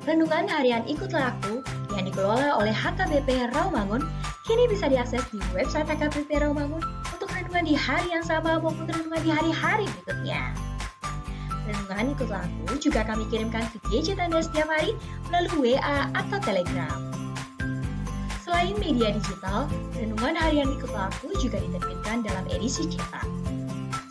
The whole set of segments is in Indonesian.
Renungan harian Ikutlah Aku yang dikelola oleh HKBP Rawamangun kini bisa diakses di website HKBP Rawamangun untuk renungan di hari yang sama maupun renungan di hari-hari berikutnya. Renungan Ikutlah Aku juga kami kirimkan ke gadget Anda setiap hari melalui WA atau Telegram. Selain media digital, renungan harian Ikutlah Aku juga diterbitkan dalam edisi cetak.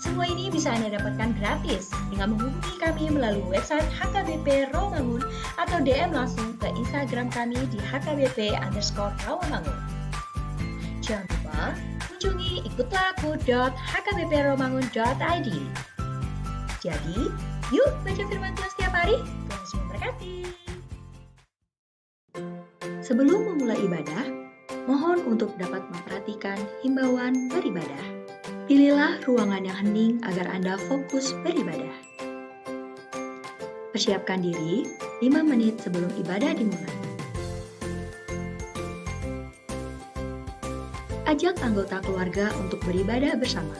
Semua ini bisa Anda dapatkan gratis dengan menghubungi kami melalui website HKBP Rawamangun atau DM langsung ke Instagram kami di HKBP_Rawamangun. Jangan lupa kunjungi ikutlahku.hkbprawamangun.id. Jadi, yuk baca firman Tuhan setiap hari. Tuhan memberkati. Sebelum memulai ibadah, mohon untuk dapat memperhatikan himbauan beribadah. Pilihlah ruangan yang hening agar Anda fokus beribadah. Persiapkan diri 5 menit sebelum ibadah dimulai. Ajak anggota keluarga untuk beribadah bersama.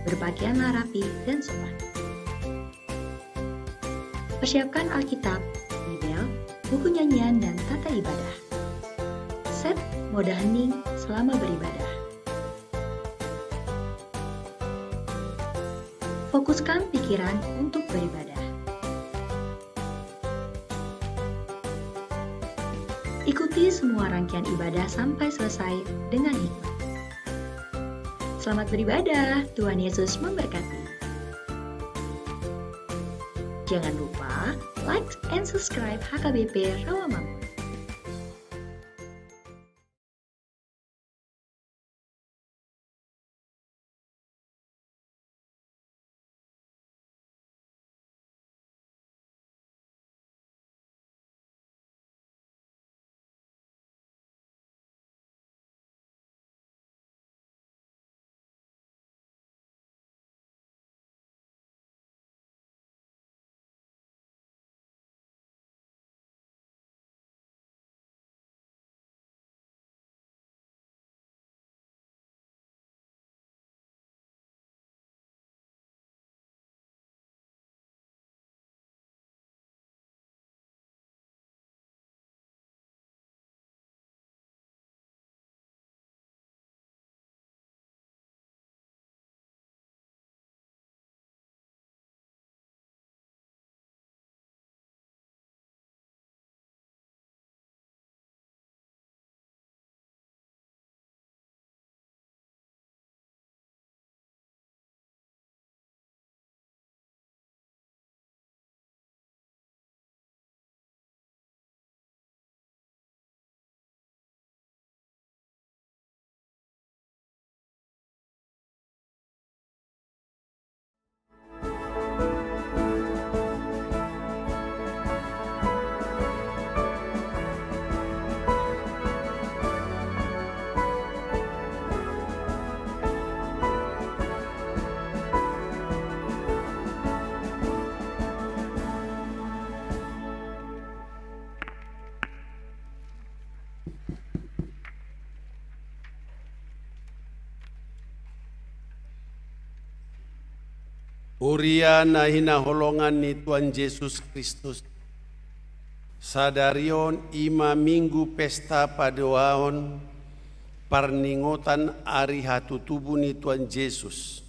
Berpakaianlah rapi dan sopan. Persiapkan Alkitab, Bibel, buku nyanyian, dan tata ibadah. Set mode hening selama beribadah. Fokuskan pikiran untuk beribadah. Ikuti semua rangkaian ibadah sampai selesai dengan hikmat. Selamat beribadah, Tuhan Yesus memberkati. Jangan lupa like and subscribe HKBP Rawamangun. Uria nahina holongan ni Tuhan Yesus Kristus. Sadarion ima minggu pesta padoaon parningotan ari hatutubu ni Tuhan Yesus.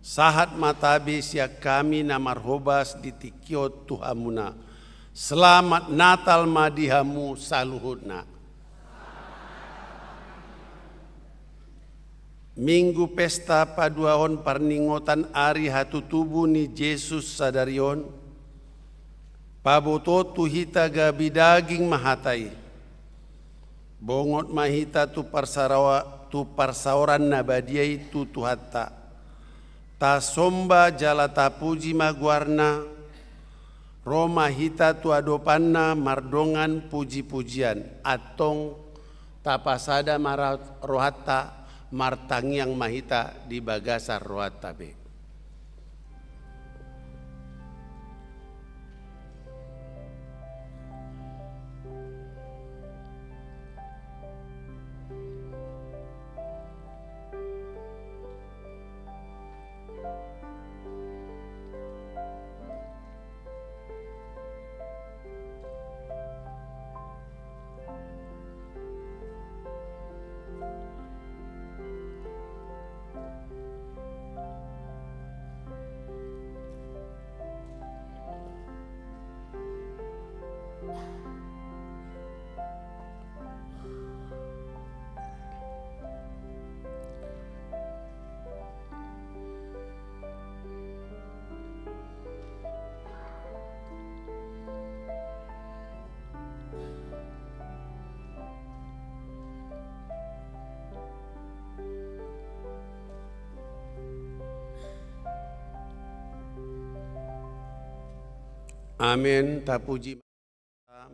Sahat matabe siak kami namarhobas di tikiot Tuhamuna. Selamat Natal madihamu saluhutna. Minggu pesta paduaon parningotan ari hatutubu ni Yesus sadarion. Paboto tu hita gabi daging mahatai. Bongot mahita tu parsaoran nabadiai tu tuhatta. Ta somba jala ta puji maguarna. Roma hita tu adopanna mardongan puji-pujian. Atong tapasada marat rohatta. Martangiang mahita di bagasar rohatabe. Amin. Tapuji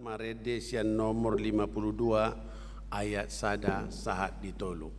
Maredesian nomor 52 ayat sada sahat ditolu.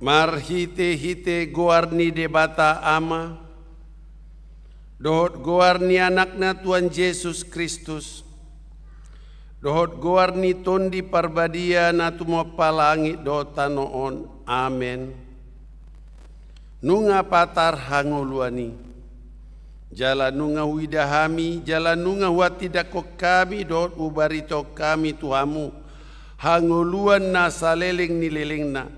Mar hite goarni debata ama, dohot goarni anakna Tuhan Yesus Kristus, dohot goarni tondi parbadia natumo palangi dota noon, amen. Nunga patar hangoluani, jala nunga widahami, jala nunga watidako kami dohot ubarito kami Tuhamu, hangoluan na saleleng nilelengna,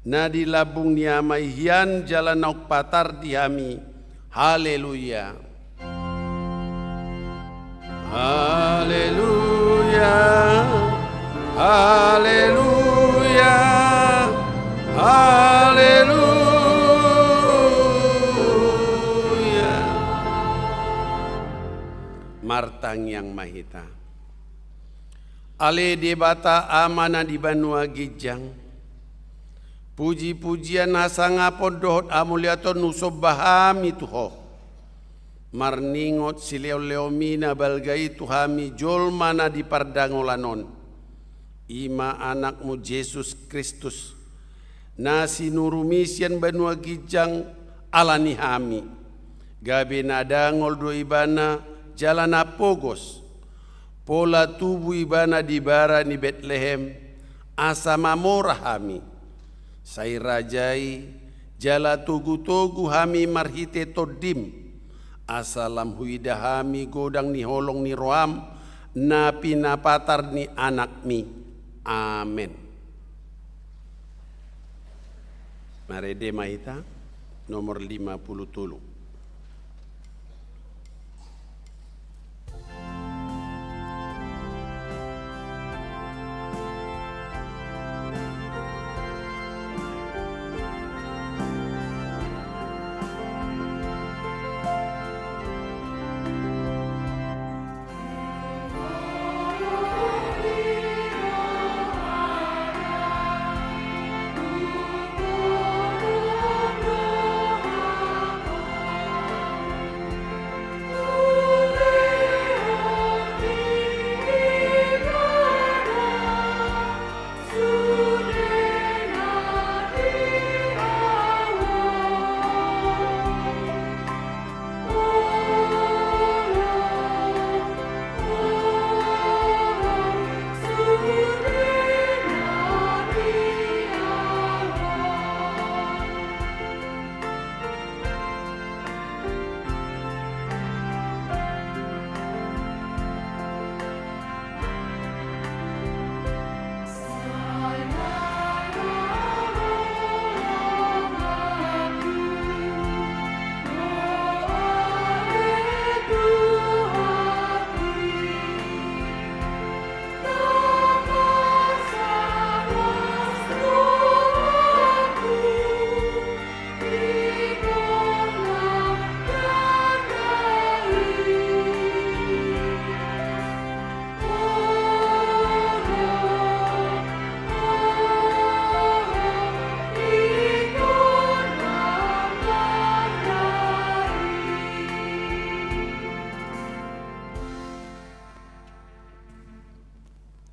Na di labung niamai hian jalan nauk patar dihami. Haleluya. Haleluya. Haleluya. Haleluya. Martang yang mahita. Ale debata amana di Banua Gijang. Puji-pujian hasanga pondohot amuliaton nusobahami tuho. Marningot sileo-leomina balgai tuhami jol mana di pardangolanon. Ima anakmu Yesus Kristus. Nasi nurumisian Banua Gijang alani hami. Gabe nadangol do ibana jalan apogos. Pola tubuh ibana di bara ni Bethlehem. Asa mamora hami. Sai rajai jala tugu-tugu hami marhite todim. Asalam huida hami godang ni holong ni roam. Napi napatar ni anak mi. Amin. Marede mahita nomor 53.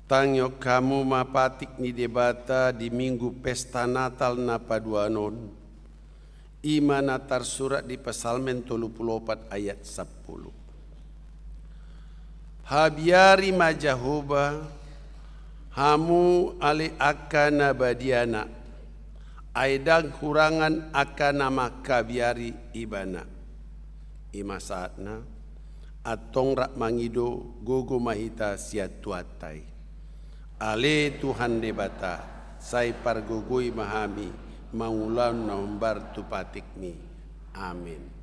Tangyo kamu mapatik ni debata di minggu pesta Natal na paduanon. Ima natar surat di Psalmen 34 ayat 10. Habiari majahoba hamu ali akana badiana. Aidang kurangan akana makabiari ibana. Ima saatna atong rak mangido gogo mahita siatuatai. Ale Tuhan debata, sai pargogoi mahami, mangulan naumbar tupatikmi. Amin.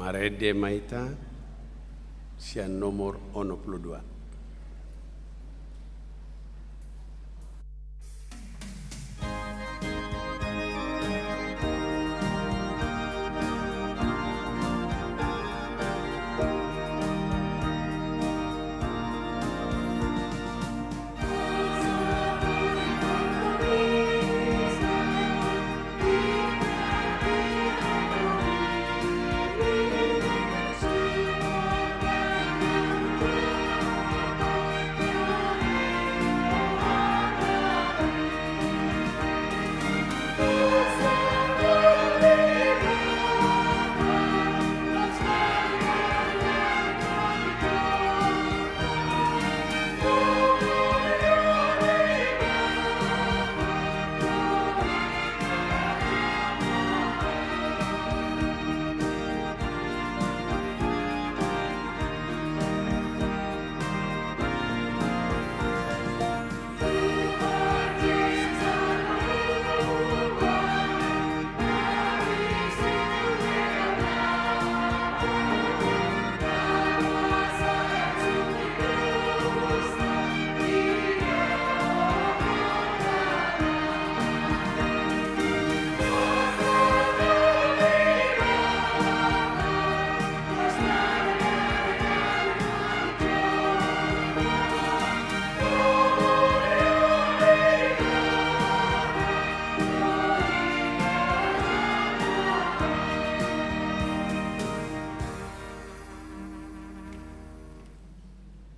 Marede maita sian nomor 12.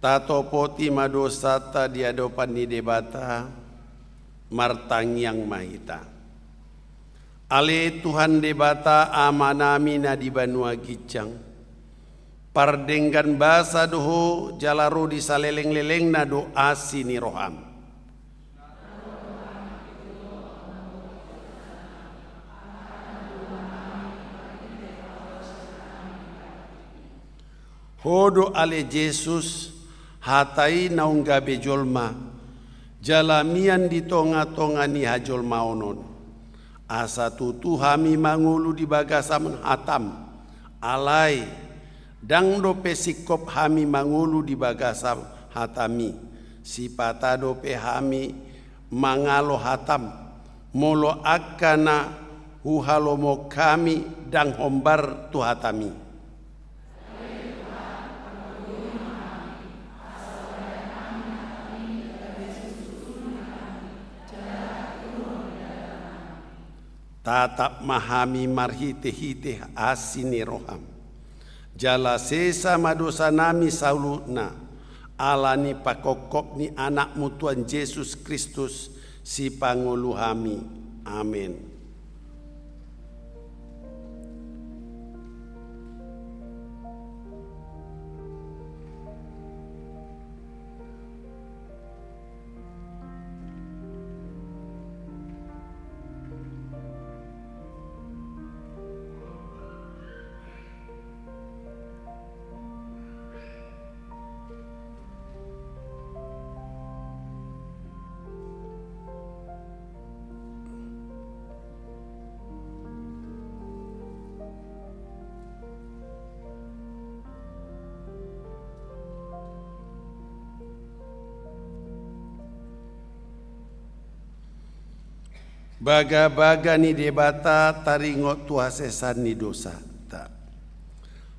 Tato poti madosata di hadapan ni debata martangyang mahita. Ale Tuhan debata amanami na di banua gicang. Pardenggan basa doho jalaro di saleleng-leleng na do asini roham. Hodo ale Jesus hatai naungga bejolma jalamian di tonga-tonga ni hajolma onon asa tutu hami mangulu di bagasam hatam alai dang dope sikop hami mangulu di bagasam hatami sipata dope hami mangalo hatam molo akana huhalomo kami dang hombar tu hatami. Tatap mahami marhite-hite asini roham. Jala sesa madosa nami saulutna. Alani pakokop ni anakmu Tuhan Yesus Kristus si panguluhami. Amin. Baga-baga ni debata taringot tuhasesan ni dosa ta.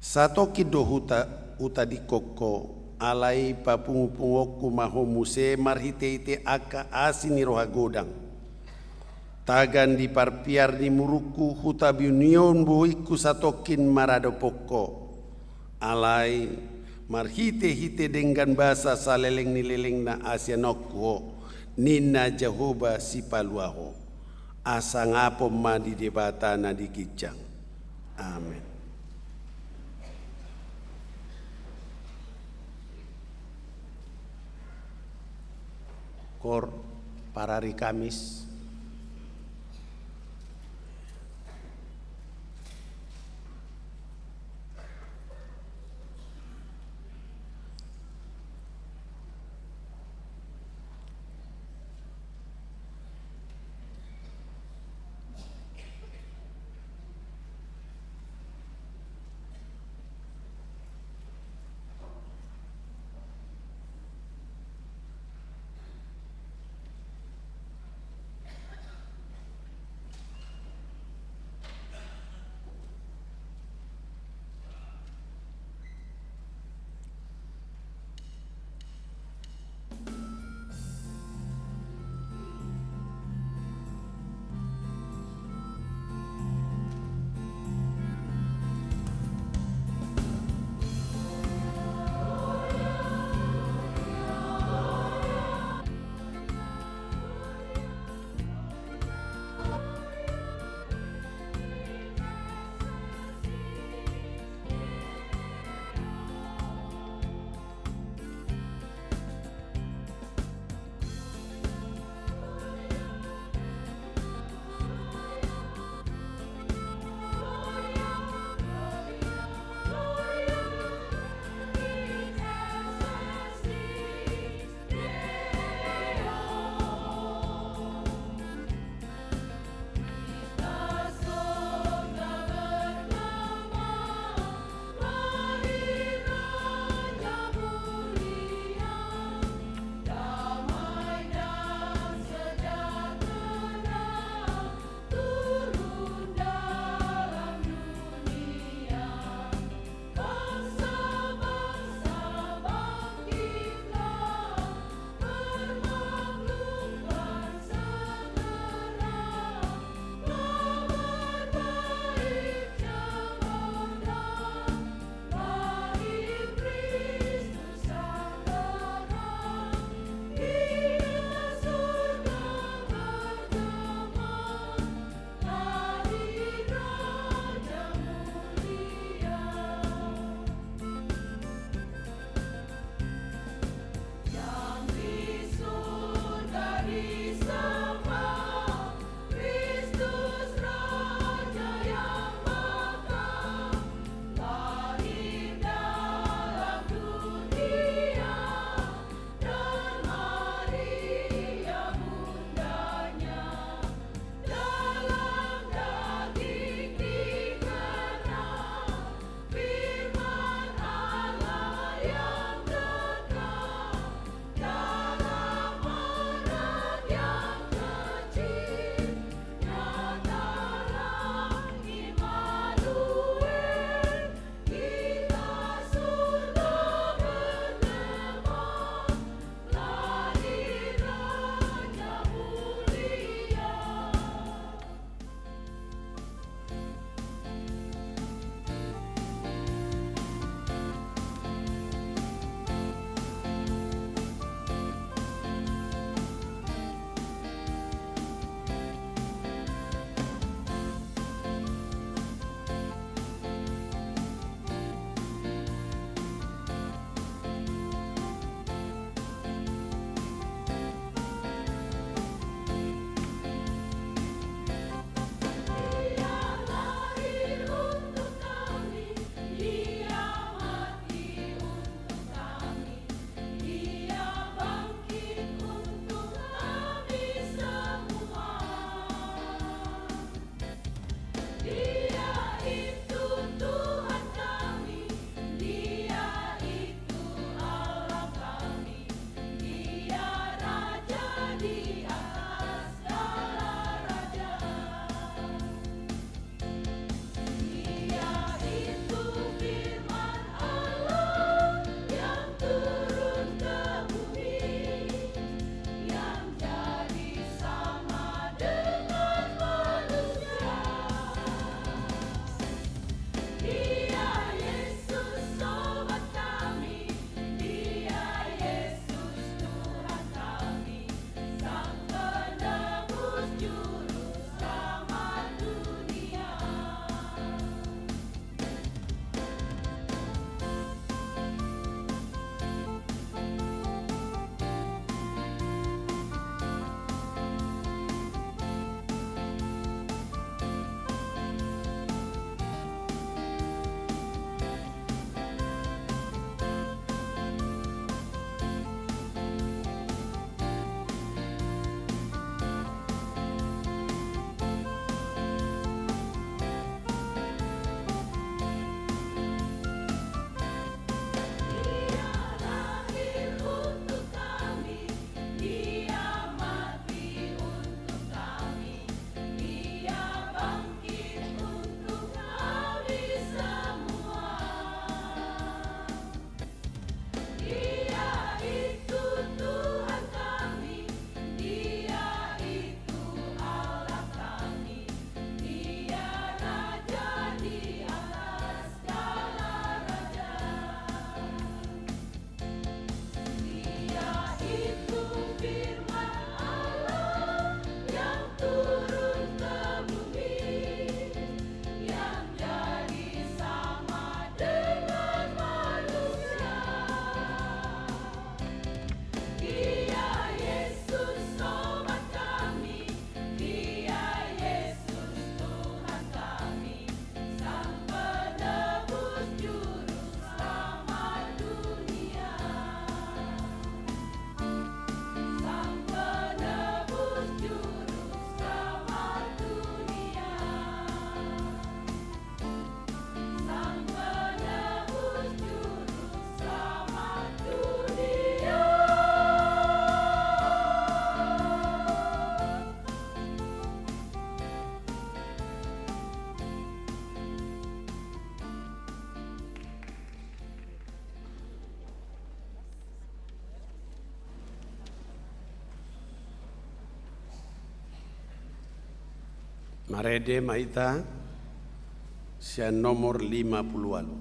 Satoki dohuta uta di koko alai papungu-pungoku mahomuse marhite-ite aka asini roha godang. Tagan di parpiar di muruku huta biunion buiku satokin marado poko. Alai marhite-hite dengan bahasa saleleng ni leleng na asianokho nina Jehovah si paluaho. Asa ngapo ma di debata na di kijang. Amin. Kor para hari Kamis Marede maita sian nomor 50 alu.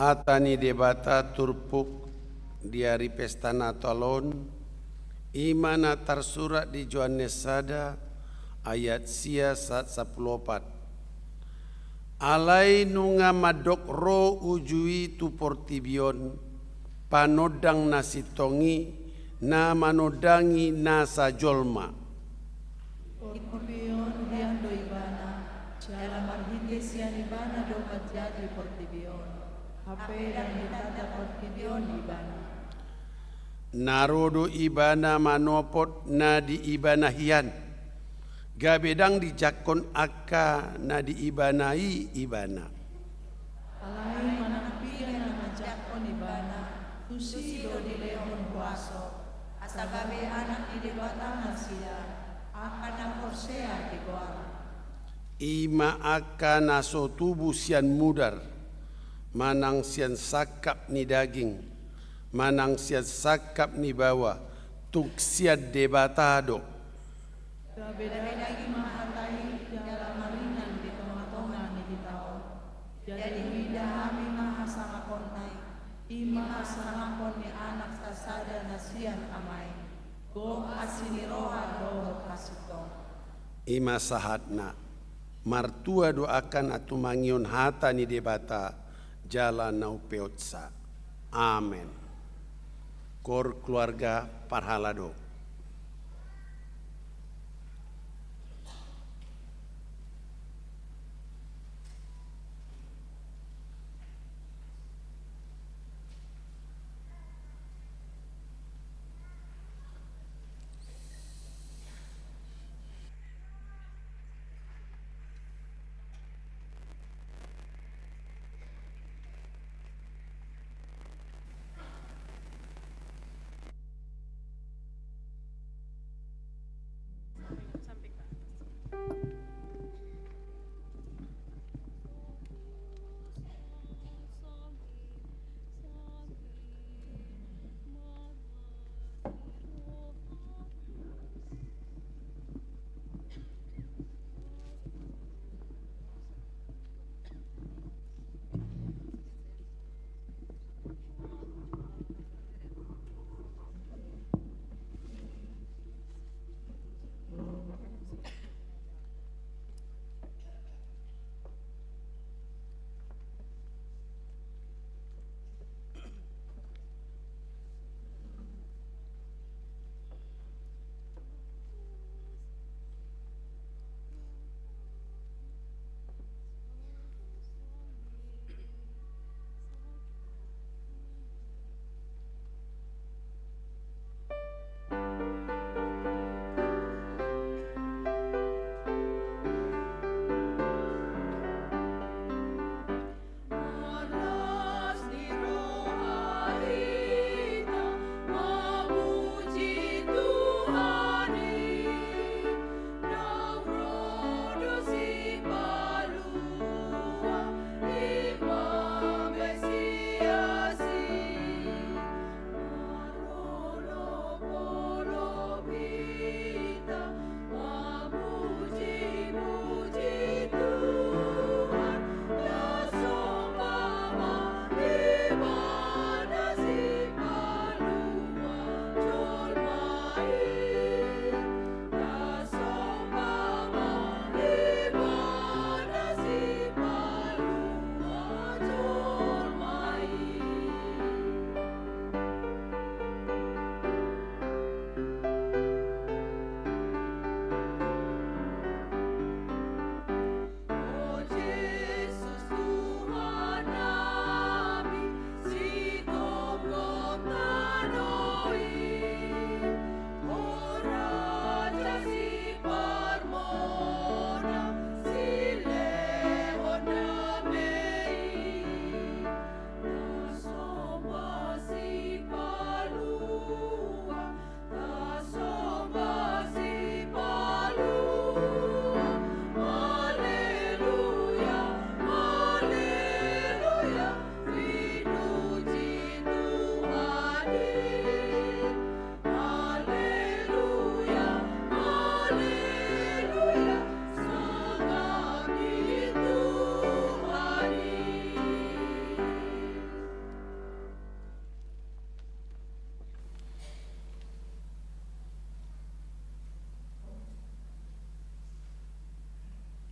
Hatani debata turpuk di hari pesta Natalon, imana tersurat di Yohanes sada ayat sia 14. Alai nunga madok ro ujui tu portibion, panodang nasitongi na manodangi nasa jolma. Portibion hiando ibana, dalam marhites yang ibana dapat jadi portibion. HP dan ditata portibion ibana. Narodo ibana manopot na di ibana hian. Gabedang di jakon aka na di ibanai ibana. Alai manakpia na majakon ibana, tusido di leon kuaso. Asagabe anak di debata nasila, akan na korsea di goa. Ima aka naso tubuh sian mudar, manang sian sakap ni daging, manang sian sakap ni bawa, tuk sian debatado. Kabedai lagi mahatai dalam maringan di tengah-tengah ni di tao. Jadi widahami mahasanga kontai, ima asangakon ni anak sasada nasian amai. Go asiniroha doho kasito. Ima sahatna, martua doakan atu mangion hata ni debata, jalan nau peotsa. Amen. Kor keluarga parhalado.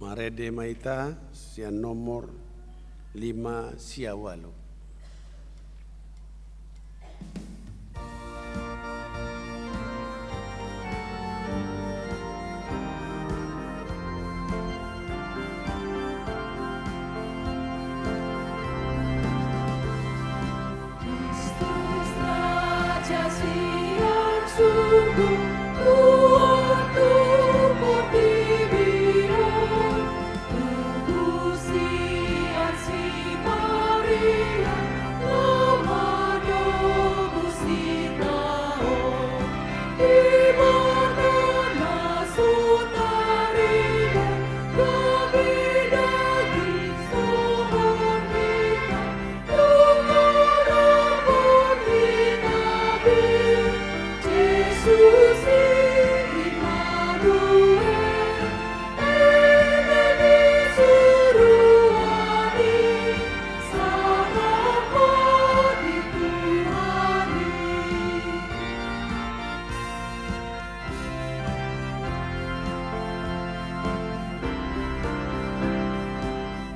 Marede maita sian nomor 5 siawalu. Kristus Raja siang sungguh Tuhan Tuhan dibiar Tebusian si Maria Lamado Gusti Tao Dimana nasutarinya Kami daging sohor kita Tuhan kita Yesus Immanuel Eneni suruhani Sangat dituhani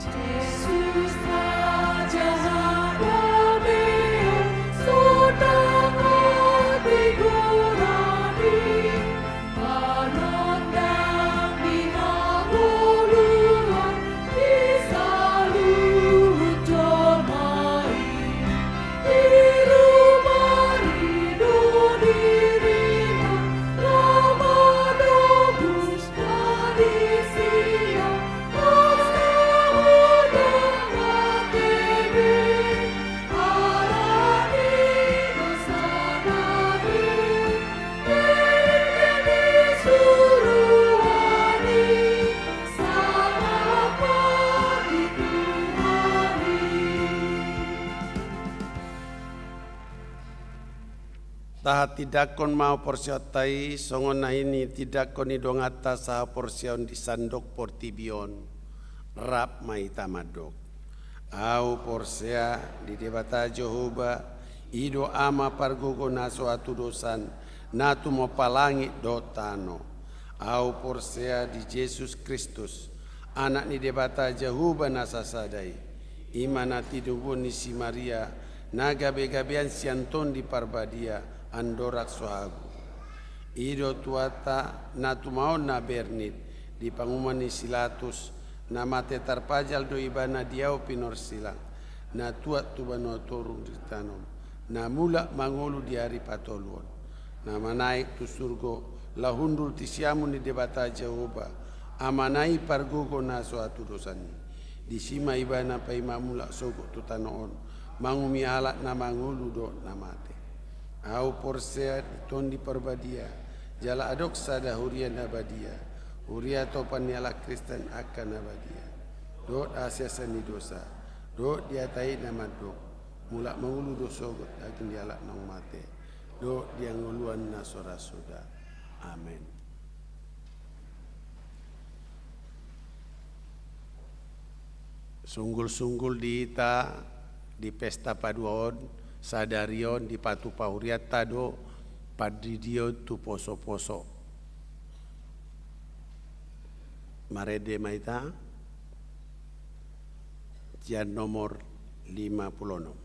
Yesus Raja Hadamea Sodang hati gurani Panandang dinahuluan Disalut jomai Ilumarido dirima Ramadobus Kadisia Astahudang hatebe Arani Nasanabe Eneni suruhani Sangat dituhani Taha tidakon mau porsiotai songon na ini tidakon ni dongata saha porsion di sandok portibion rap maita madok. Au porsea di debata Jehovah ido ama pargogo naso atu dosan natu mo palangi dotano. Au porsea di Yesus Kristus anak ni debata Jehovah nasasadai. Imana tidubun ni si Maria naga begabean sianton di parbadia andorak sohagu. Ido tuata natu mau na bernit di panguman ni silatus na mate tarpajal do ibana diau pinor silang na tuat tubano torung ditanom na mula mangolu di hari patoluon na manaik tu surgo lahundul tisiamu ni debata Jehovah amanai pargogo na suatu dosani di sima ibana pa imamula sogo tutanoon mangumi alat na mangolu do na mate au porsea tondi parbadia jala adok sada huria nabadia huria topan yala Kristen akan nabadia dot asiasani dosa dot diatai nama dok mula mangulu dosogot akin dialak nang mate dot dia nguluan nasora soda amin. Sunggul-sunggul di ita di pesta paduon sadarion di patu pauriat tado padridio tu poso-poso marede maita jan nomor 56.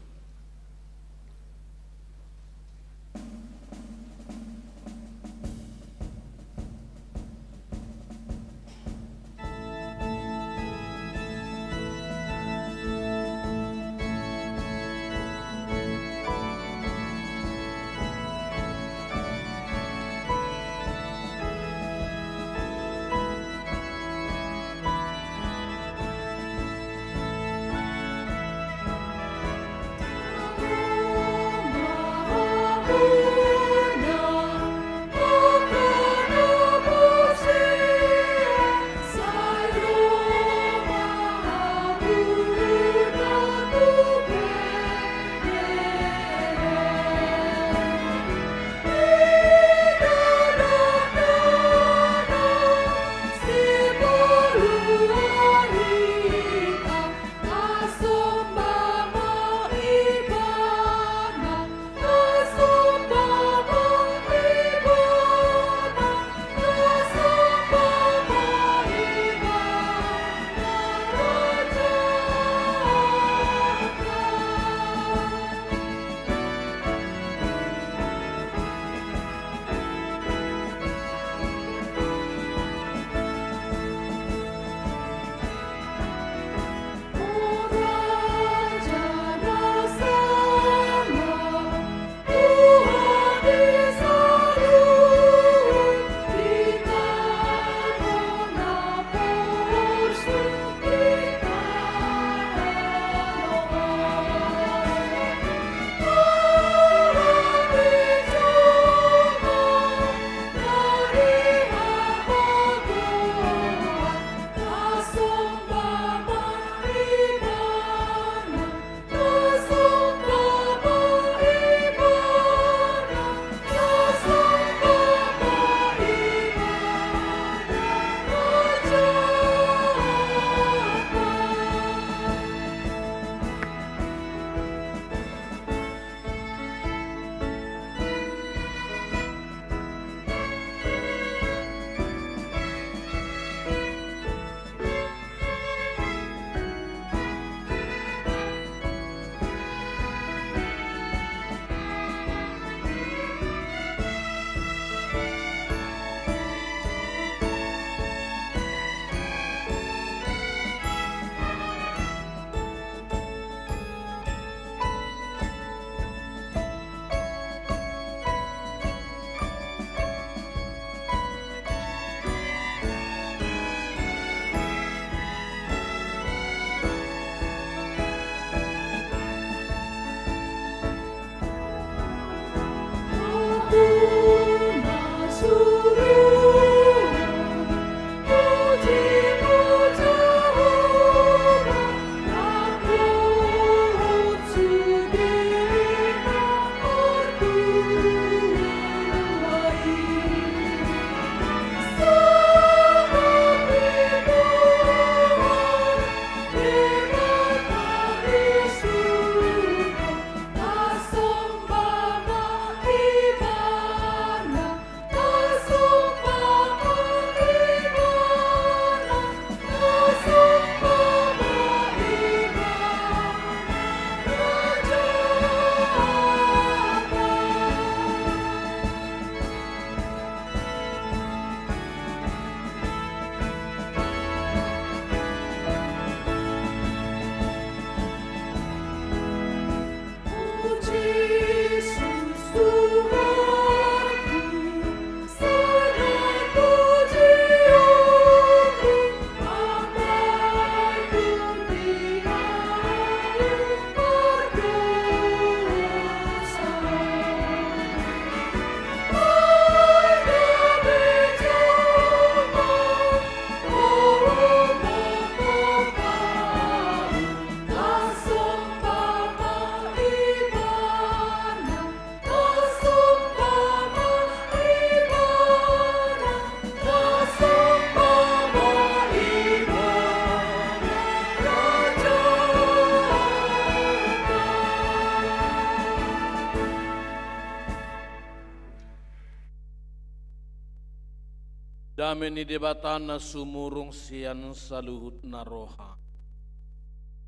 Dameni debatana sumurung sian saluhut naroha.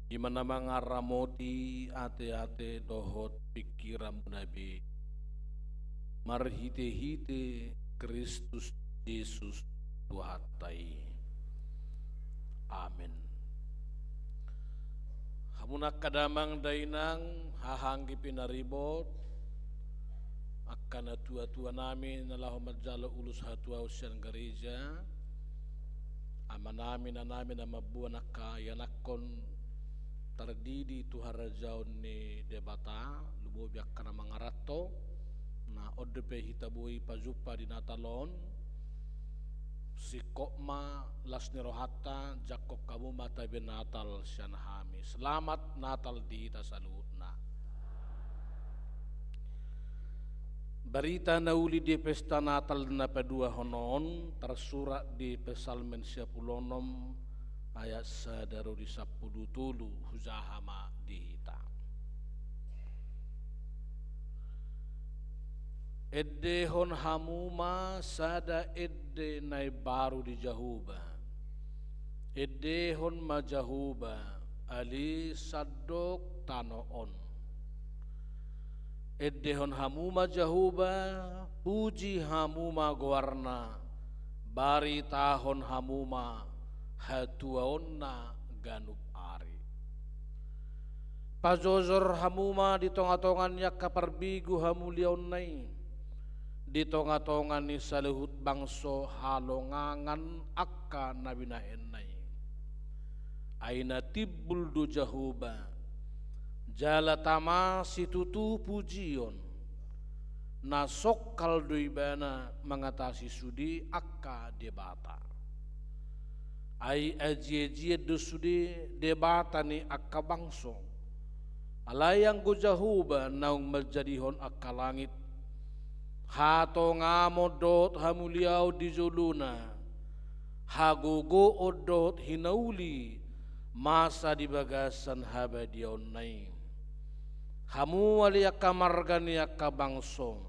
Imana mangaramoti ate-ate dohot pikiran nabi. Marhite-hite Kristus Yesus Tuhatai. Amin. Hamunak kadamang dainang hahanggi pinaribot. Akan tua-tua namin nalahu majalo ulus hatua usian gereja. Ama namin na namin na mabuan nakayanakon tardidi tuharajaon ni debata lumobiak ka na mga rato na odepe hitabui pajupa di natalon si kokma las nirohata jakok kamu mata benatal sian hami. Selamat Natal di ita salut na. Berita nauli di pesta Natal na padua honon tersurat di Pesalmen 10 ayat 1 di 10 huzahama dihita. Edde hon hamuma sada edde nai baru di Jahuba. Edde hon majahuba ali sadok tanoon. Eddehon hamuma jahuba puji hamuma goarna bari tahon hamuma hatuaonna ganub ari. Pajozor hamuma di tonga-tongan yak kaparbigu hamuliaon nai di tonga-tongan ni saluhut bangso halongangan akka nabinaen nai. Aina tibbul du jahuba jala tama situtu pujion na sokkal doibana mengatasi sudi akka debata ai ajie do sudi debata ni akka bangso alayang go jahuba naung majadihon akka langit hato ngamodot hamuliau di juluna hagogo odot hinauli masa di bagasan habadion nai. Hamu wali akamargan yakka bangso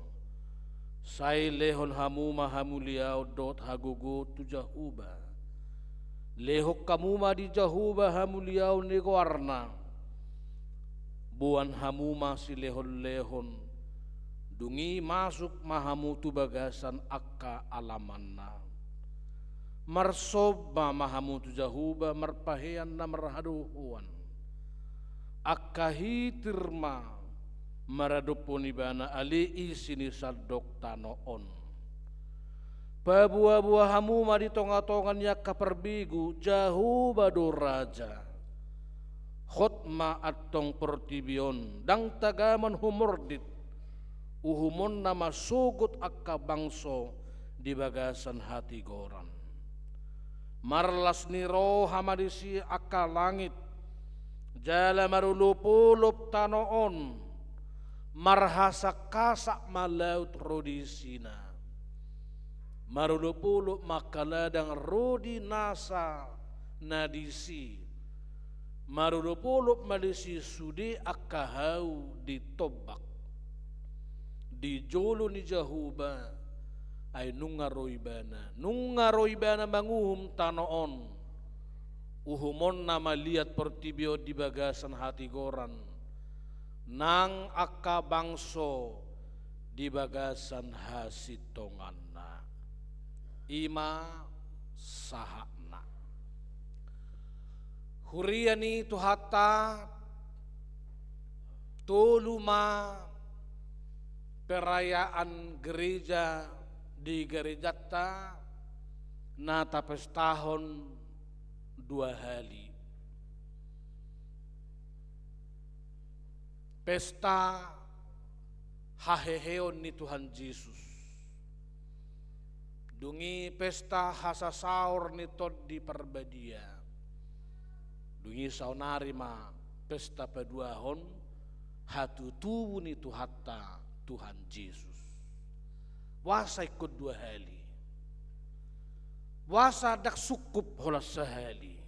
sai lehon hamuma hamuliau dot hagugu tu jahuba lehok kamuma di jahuba hamuliau negoarna buan hamuma si lehon dungi masuk mahamu tu bagasan akka alamanna marsoba mahamu tu jahuba marpahean na marhaduhuan akka hitirma maradoponi bana ali isini sadok tanoon. Pabuah-buah hamuma di tonga-tongan yak kaperbigu jahuba do raja. Khotma atong pertibion dang tagaman humordit uhumon nama sugut akka bangso di bagasan hati goran. Marlas niro hamadisi akka langit jala marulupulup tanoon marhasa kasak malaut rodisina marulupulup makaladang rodi nasa nadisi marulupulup malisi sudi akahau ditobak di jolo ni jahuba ay nungaroibana manguhum tanoon uhumon nama liat pertibio di bagasan hati goran nang akka bangso di bagasan hasitonganna ima sahakna huriani tuhata toluma perayaan gereja di gerejata na tapes tahun 2 hari pesta haheheon ni Tuhan Yesus dungi pesta hasasaur ni tod di perbadia dungi saunari ma pesta paduahon hatutubu ni tuhata Tuhan Yesus wasa ikut 2 hari wasa dak sukup holas sehali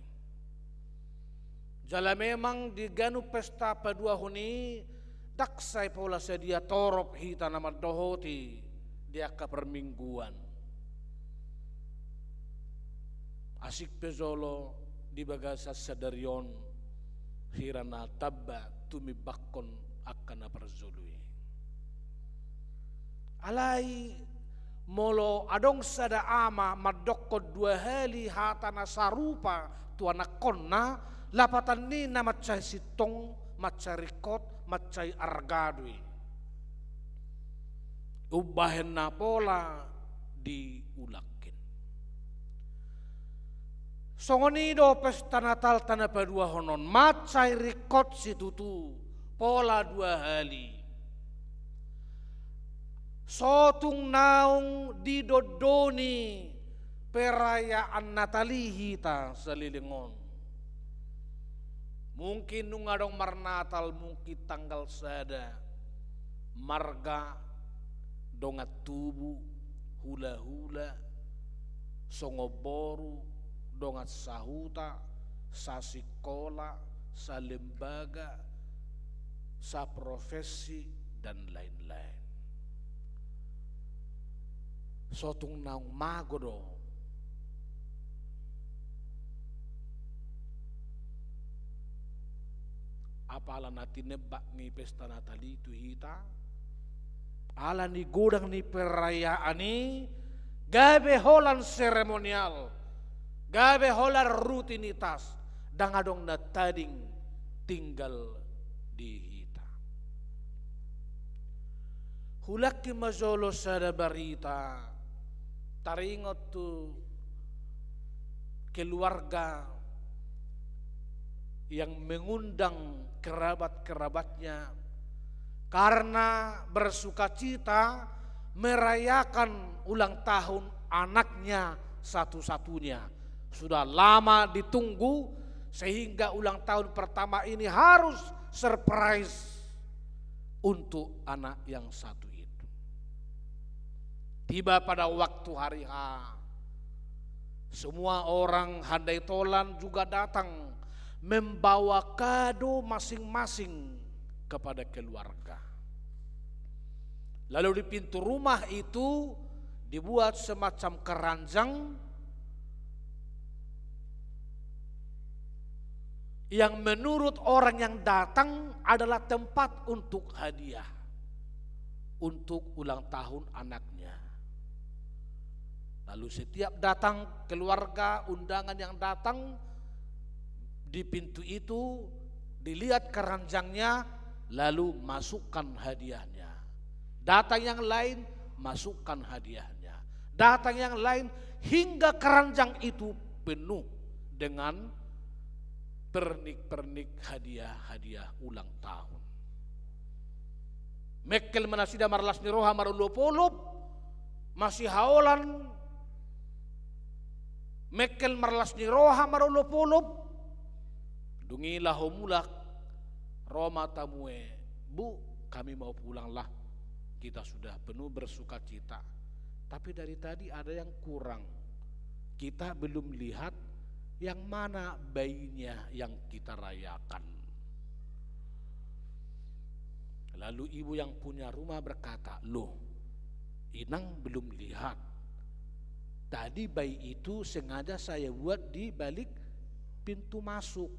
jala memang di ganu pesta padua huni dak sai pola sedia torop hita nama dohoti dia ka permingguan asik pezolo di bagasa sadarion hirana tabba tumi bakkon akkana perzului. Alai molo adong sada ama madokko dua hali hatana sarupa tuana konna lapatan ni na macai sitong macai rikot macai argadui. Ubahen na pola diulakin. Songonido pesta Natal tanah padua honon macai rikot situtu pola dua hali. Sotung naung didodoni perayaan Natali hita selilingon. Mungkin nungadong marnatal mungkin tanggal sada marga dongat tubu hula-hula songoboru dongat sahuta sasikola salembaga saprofesi dan lain-lain. Sotung naung magodo apala nati nebak ni pesta Natali itu hita ala ni godang ni perayaan ni gabe holan seremonial gabe holan rutinitas dan adong na tading tinggal di hita hulaki mazolo sada barita taringot tu keluarga yang mengundang kerabat-kerabatnya karena bersukacita merayakan ulang tahun anaknya satu-satunya. Sudah lama ditunggu sehingga ulang tahun pertama ini harus surprise untuk anak yang satu itu. Tiba pada waktu hari H, semua orang handai tolan juga datang membawa kado masing-masing kepada keluarga. Lalu di pintu rumah itu dibuat semacam keranjang yang menurut orang yang datang adalah tempat untuk hadiah untuk ulang tahun anaknya. Lalu setiap datang keluarga undangan yang datang di pintu itu dilihat keranjangnya lalu masukkan hadiahnya. Datang yang lain masukkan hadiahnya. Datang yang lain hingga keranjang itu penuh dengan pernik-pernik hadiah-hadiah ulang tahun. Mekel manasida marlas ni roha marulopolop masih haolan. Mekel marlas ni roha marulopolop dungilah homulak Roma tamue, Bu, kami mau pulanglah. Kita sudah penuh bersuka cita. Tapi dari tadi ada yang kurang. Kita belum lihat yang mana bayinya yang kita rayakan. Lalu ibu yang punya rumah berkata, loh, Inang belum lihat. Tadi bayi itu sengaja saya buat di balik pintu masuk.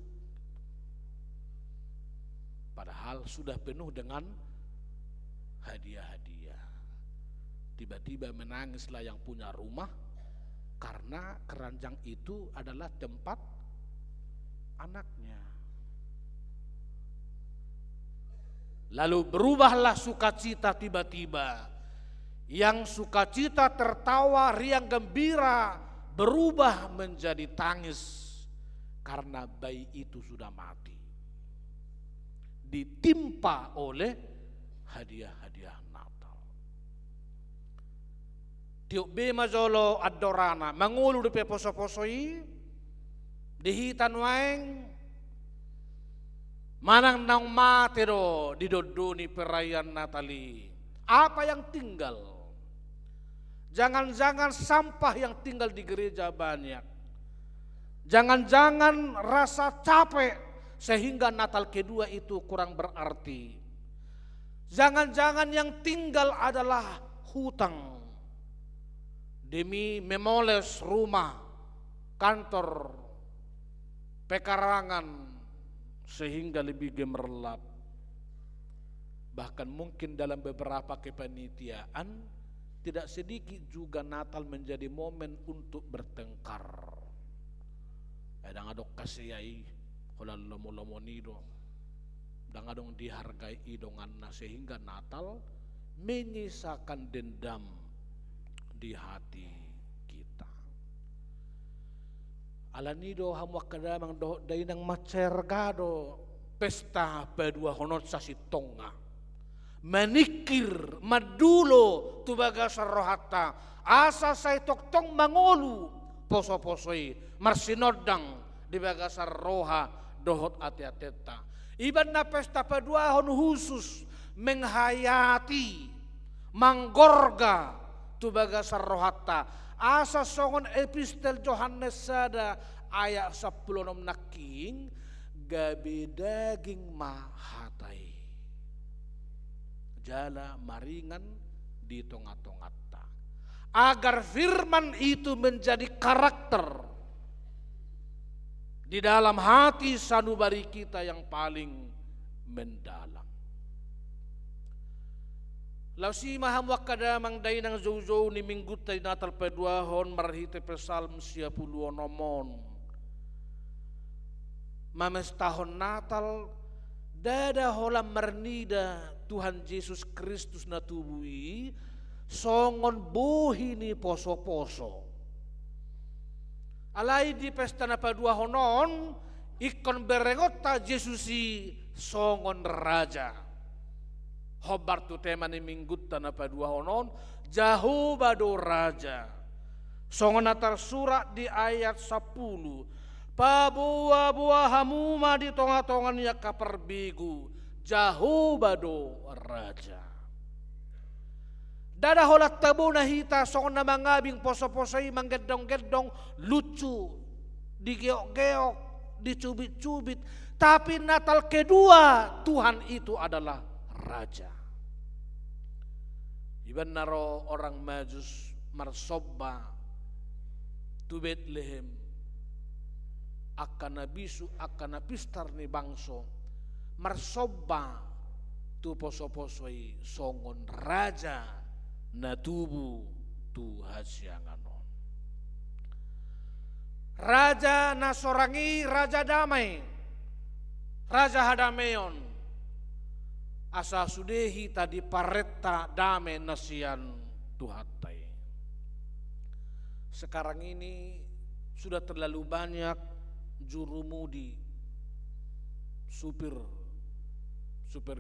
Padahal sudah penuh dengan hadiah-hadiah. Tiba-tiba menangislah yang punya rumah karena keranjang itu adalah tempat anaknya. Lalu berubahlah sukacita tiba-tiba. Yang sukacita tertawa riang gembira berubah menjadi tangis karena bayi itu sudah mati. Ditimpa oleh hadiah-hadiah Natal. Tiuk be mazolo adorana mangulu di poso-posoi dihitan waeng manang nang matero didodoni perayaan Natali. Apa yang tinggal? Jangan-jangan sampah yang tinggal di gereja banyak. Jangan-jangan rasa capek sehingga Natal kedua itu kurang berarti. Jangan-jangan yang tinggal adalah hutang demi memoles rumah kantor, pekarangan, sehingga lebih gemerlap. Bahkan mungkin dalam beberapa kepanitiaan tidak sedikit juga Natal menjadi momen untuk bertengkar. Kadang adok kasihai, kalau lomo-lomo nido, dan adong dihargai idonganna, sehingga Natal menyisakan dendam di hati kita. Alanido hamuak kadamang doh dainang macergado pesta padua honot sasitonga. Manikir madulo tubaga sarrohata asa say toktong mangolu poso-posoi marsinodang di baga sarroha dohot ati-ateta. Iban na pesta padua hon khusus menghayati manggorga tubaga sarrohata asa songon epistel Yohanes sada ayat 10 naking gabi daging mahatai jala maringan di tonga-tongata agar firman itu menjadi karakter di dalam hati sanubari kita yang paling mendalam. Lausi maham wakadamang dainang zozo ni minggut tay Natal peduahon marhite pesalm 10 nomon. Mames tahun Natal dada hola mernida Tuhan Yesus Kristus natubui songon bohini poso-poso. Alai di pesta na peduahonon ikon berengota Yesusi songon raja. Hobar tu tema ni minggut tanah padua honon jauh bado raja. Songon atar surat di ayat 10. Pabuah-buah hamuma di tonga-tongan ya kaperbigu jauh bado raja. Dada holat tabu nahita songon na mangabing poso-posoi manggedong-gedong lucu digeok-geok dicubit-cubit. Tapi Natal kedua Tuhan itu adalah raja. Iban naro orang Majus marsobba tu Betlehem akan nabisu akan napistar ni bangso marsobba tu poso-posoi songon raja natubu tu hasyanganon. Raja nasorangi raja damai, raja hadameon. Asa sudehi tadi paretta dame nasian tuhatai. Sekarang ini sudah terlalu banyak jurumudi, supir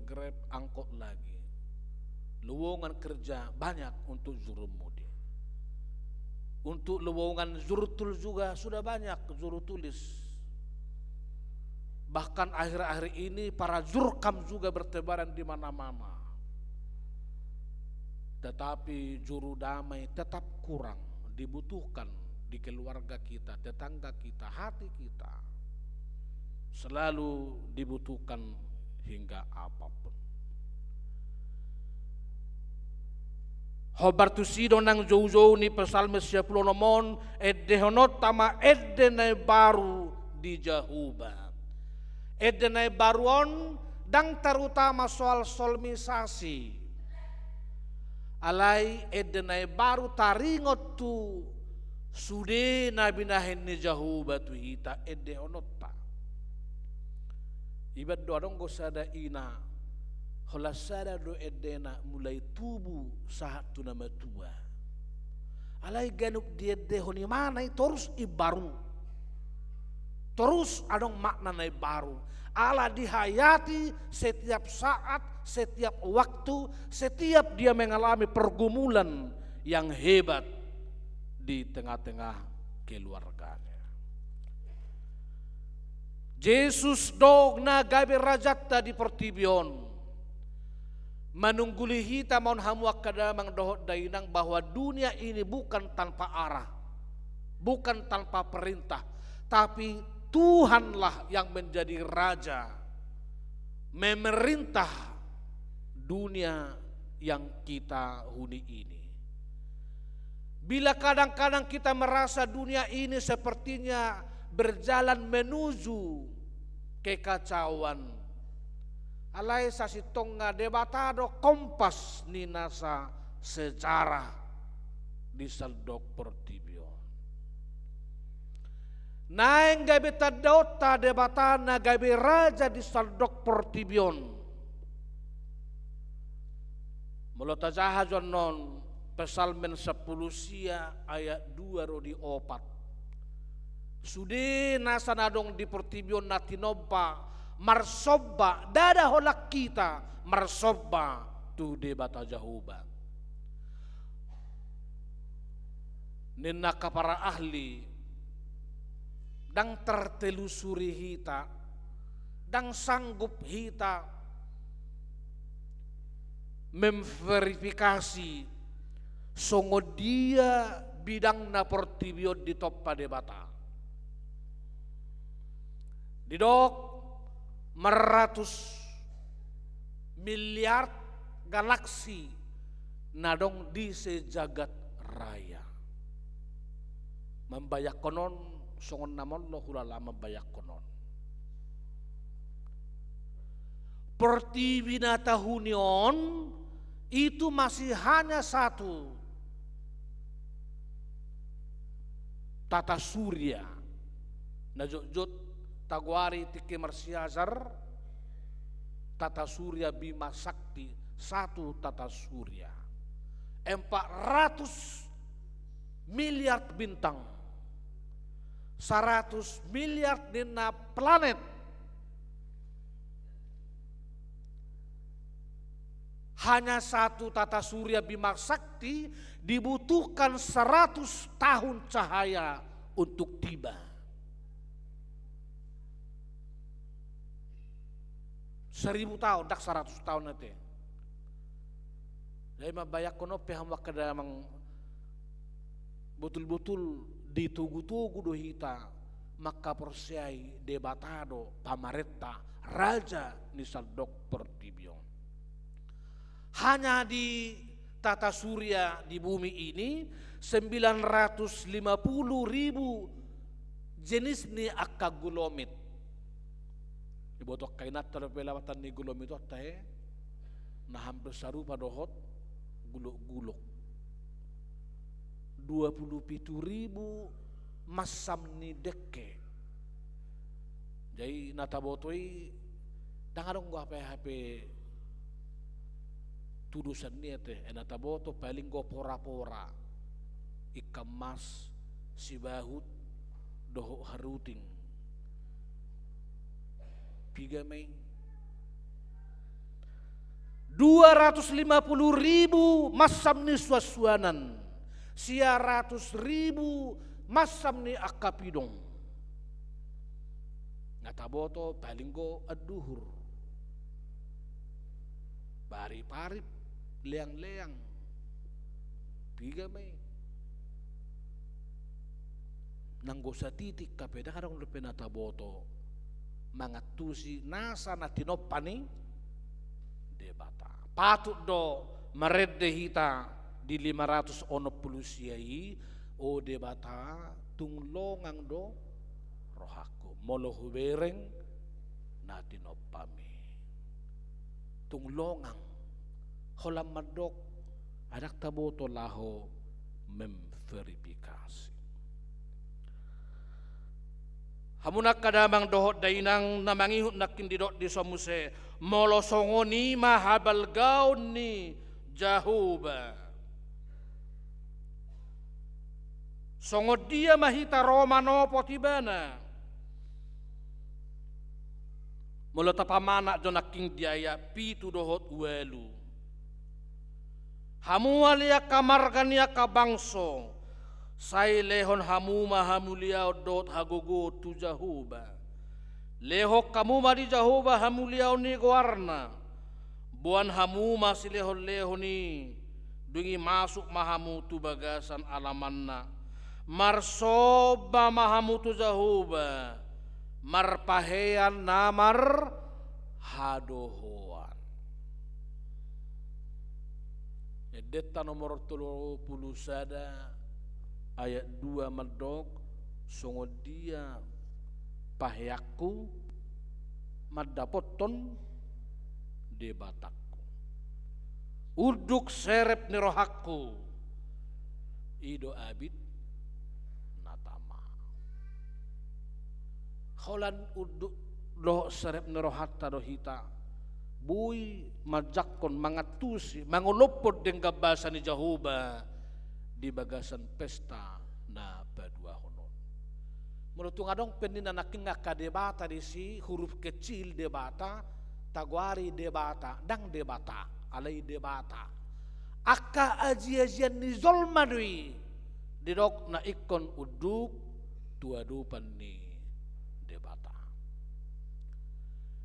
Grab, angkot lagi. Lowongan kerja banyak untuk jurumudi. Untuk lowongan jurutul juga sudah banyak jurutulis. Bahkan akhir-akhir ini para jurkam juga bertebaran di mana-mana. Tetapi juru damai tetap kurang dibutuhkan di keluarga kita, tetangga kita, hati kita. Selalu dibutuhkan hingga apapun. Hobar tu sido nang jauh-jauh ni pesalme 10 nomon edde honot tama edde na baru di Jahuba. Edenai baruon dang terutama soal solmisasi. Alai edenai baru taringot tu sude nabi nahen ni jauh batu hita ede onota. Ibad do adong go sada ina hola sada do edena mulai tubuh saat tu nama tua. Alai ganup dia dehoni mana terus ibaru. Terus adong makna nai baru. Allah dihayati setiap saat, setiap waktu, setiap dia mengalami pergumulan yang hebat di tengah-tengah keluarganya. Yesus dogna gabe rajata di pertibion. Menungguli hita mon hamuak kadamang dohot dainang bahwa dunia ini bukan tanpa arah, bukan tanpa perintah, tapi Tuhanlah yang menjadi raja, memerintah dunia yang kita huni ini. Bila kadang-kadang kita merasa dunia ini sepertinya berjalan menuju kekacauan, alai sasitonga debatado kompas ni nasa sejarah di saldok pertibion. Naeng gabe tadota debatana gabe raja di saldok pertibion. Mulota jahajon non Pesalmen 10 sia ayat 2 rodi 4. Sude nasa nadong di pertibion natinompa marsobba dada holak kita marsobba tu debata jahuba. Nena para ahli dang tertelusuri hita dang sanggup hita memverifikasi songo dia bidang na pertibion di toppa debata. Didok meratus miliar galaksi nadong di sejagat raya. Membayak konon songon namon lo hulala membayak konon. Pertiwi na tahunion itu masih hanya satu. Tata surya. Najot Tagwari Tiki Marsiazar, tata surya Bima Sakti, satu tata surya. 400 miliar bintang, 100 miliar dina planet. Hanya satu tata surya Bima Sakti dibutuhkan 100 tahun cahaya untuk tiba. 1000 tahun, tak 100 tahun nanti. Jadi mabayak kono peham wakadamang betul-betul ditugu-tugu do hita maka persiai debatado pamaretta raja ni saldok pertibion. Hanya di tata surya di bumi ini 950.000 jenis ni akagulomit. Ibotok kainat terpelawatan ni gulom itu tae nah hampir sarupa dohot gulok-gulok 27.000 masam ni deke. Jadi natabotoi dangadong gua HP tudusan ni teh nataboto paling go pora-pora ikamas sibahut doho haruting piga Mei 250.000 masam ni suasuanan 100.000 masam ni akapidong ngataboto palinggo aduhur parip-parip leang-leang piga Mei nanggo sa titik kapeda karang lepe nataboto mangatusi nasa na tinopani debata. Patut do meredde hita di 500 siai o debata tunglongang do rohaku molo hubereng na tinopami. Tunglongang holam madok adak taboto laho memverifikasi. Hamunak kadamang dohot dainang namangihut nakin didot di somuse molosongoni mahabal gaun ni jahuba. Songod dia mahita romano potibana. Molo tapamana do naking diaya pitu dohot welu. Hamualia kamargania kabangso. Sai lehon hamuma hamuliao dot hagogo tu jahuba. Leho kamuma di jahuba hamuliao ni goarna. Buan hamuma si lehon ni dungi masuk mahamu tu bagasan alamanna. Marsoba mahamu tu jahuba. Marpahean namar hadohoan. Edeta nomor 30 sada ayat 2 medok songo dia pahyaku madapoton debatakku uduk serep ni rohakku ido abid natama kholan uduk doh serep ni rohatta dohita bui majakon mangatusi mangolopod deng gabasa ni Jahoba di bagasan pesta na badua honon. Menurut ngadong penina naking ngaka debata di si huruf kecil debata tagwari debata dang debata alai debata akka aji-ajian ni zolmadui didok na ikon uduk tuadupan ni debata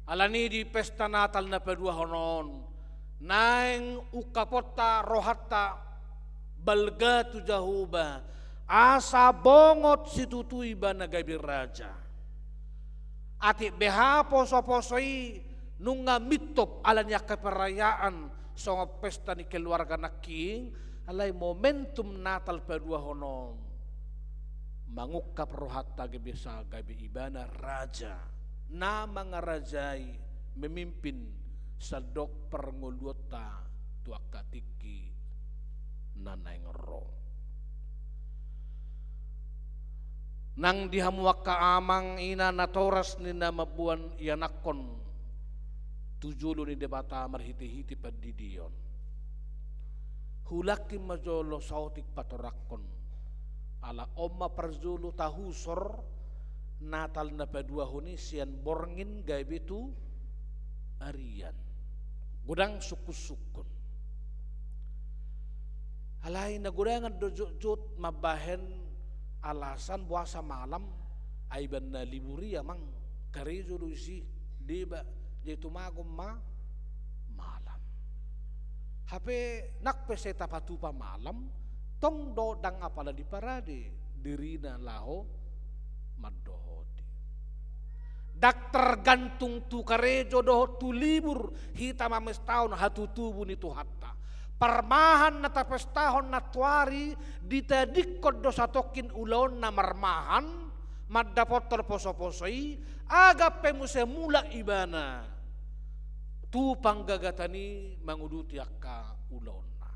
alani di pesta Natal na padua honon naeng ukapota rohatta balga tu Jahoba asa bongot situtui bana gabi raja ati beha poso-posoi nunga mitop alanya keperayaan songo pesta ni keluarga naking alai momentum Natal padua honon mangukap rohatta gebisa gabi ibana raja nama ngarajai memimpin sadok pernguluta tuakatiki nanay ngero nang dihamuak kaamang ina natoras ni namabuan yanakon tujulo ni debata marhiti-hiti padidion hulaki majolo sautik patorakon ala omma parzulu tahusor Natal na padua honi sian borngin gaibetu arian gudang sukus-sukun alai na gudangan dojot mabahen alasan puasa malam aiban na liburi amang karejo luisi deba jaitu magom malam hape nak peseta patupa malam tong do dang apala di parade dirina laho maddohoti dak tergantung tu karejo doho tu libur hita mames tahun hatu tubuh ni tu hatta parmahan na tapes tahun na tuari ditadikod do satokin ulon na marmahan maddapotor poso-posoi aga pemuse mula ibana tu panggagatani manguduti akka ulona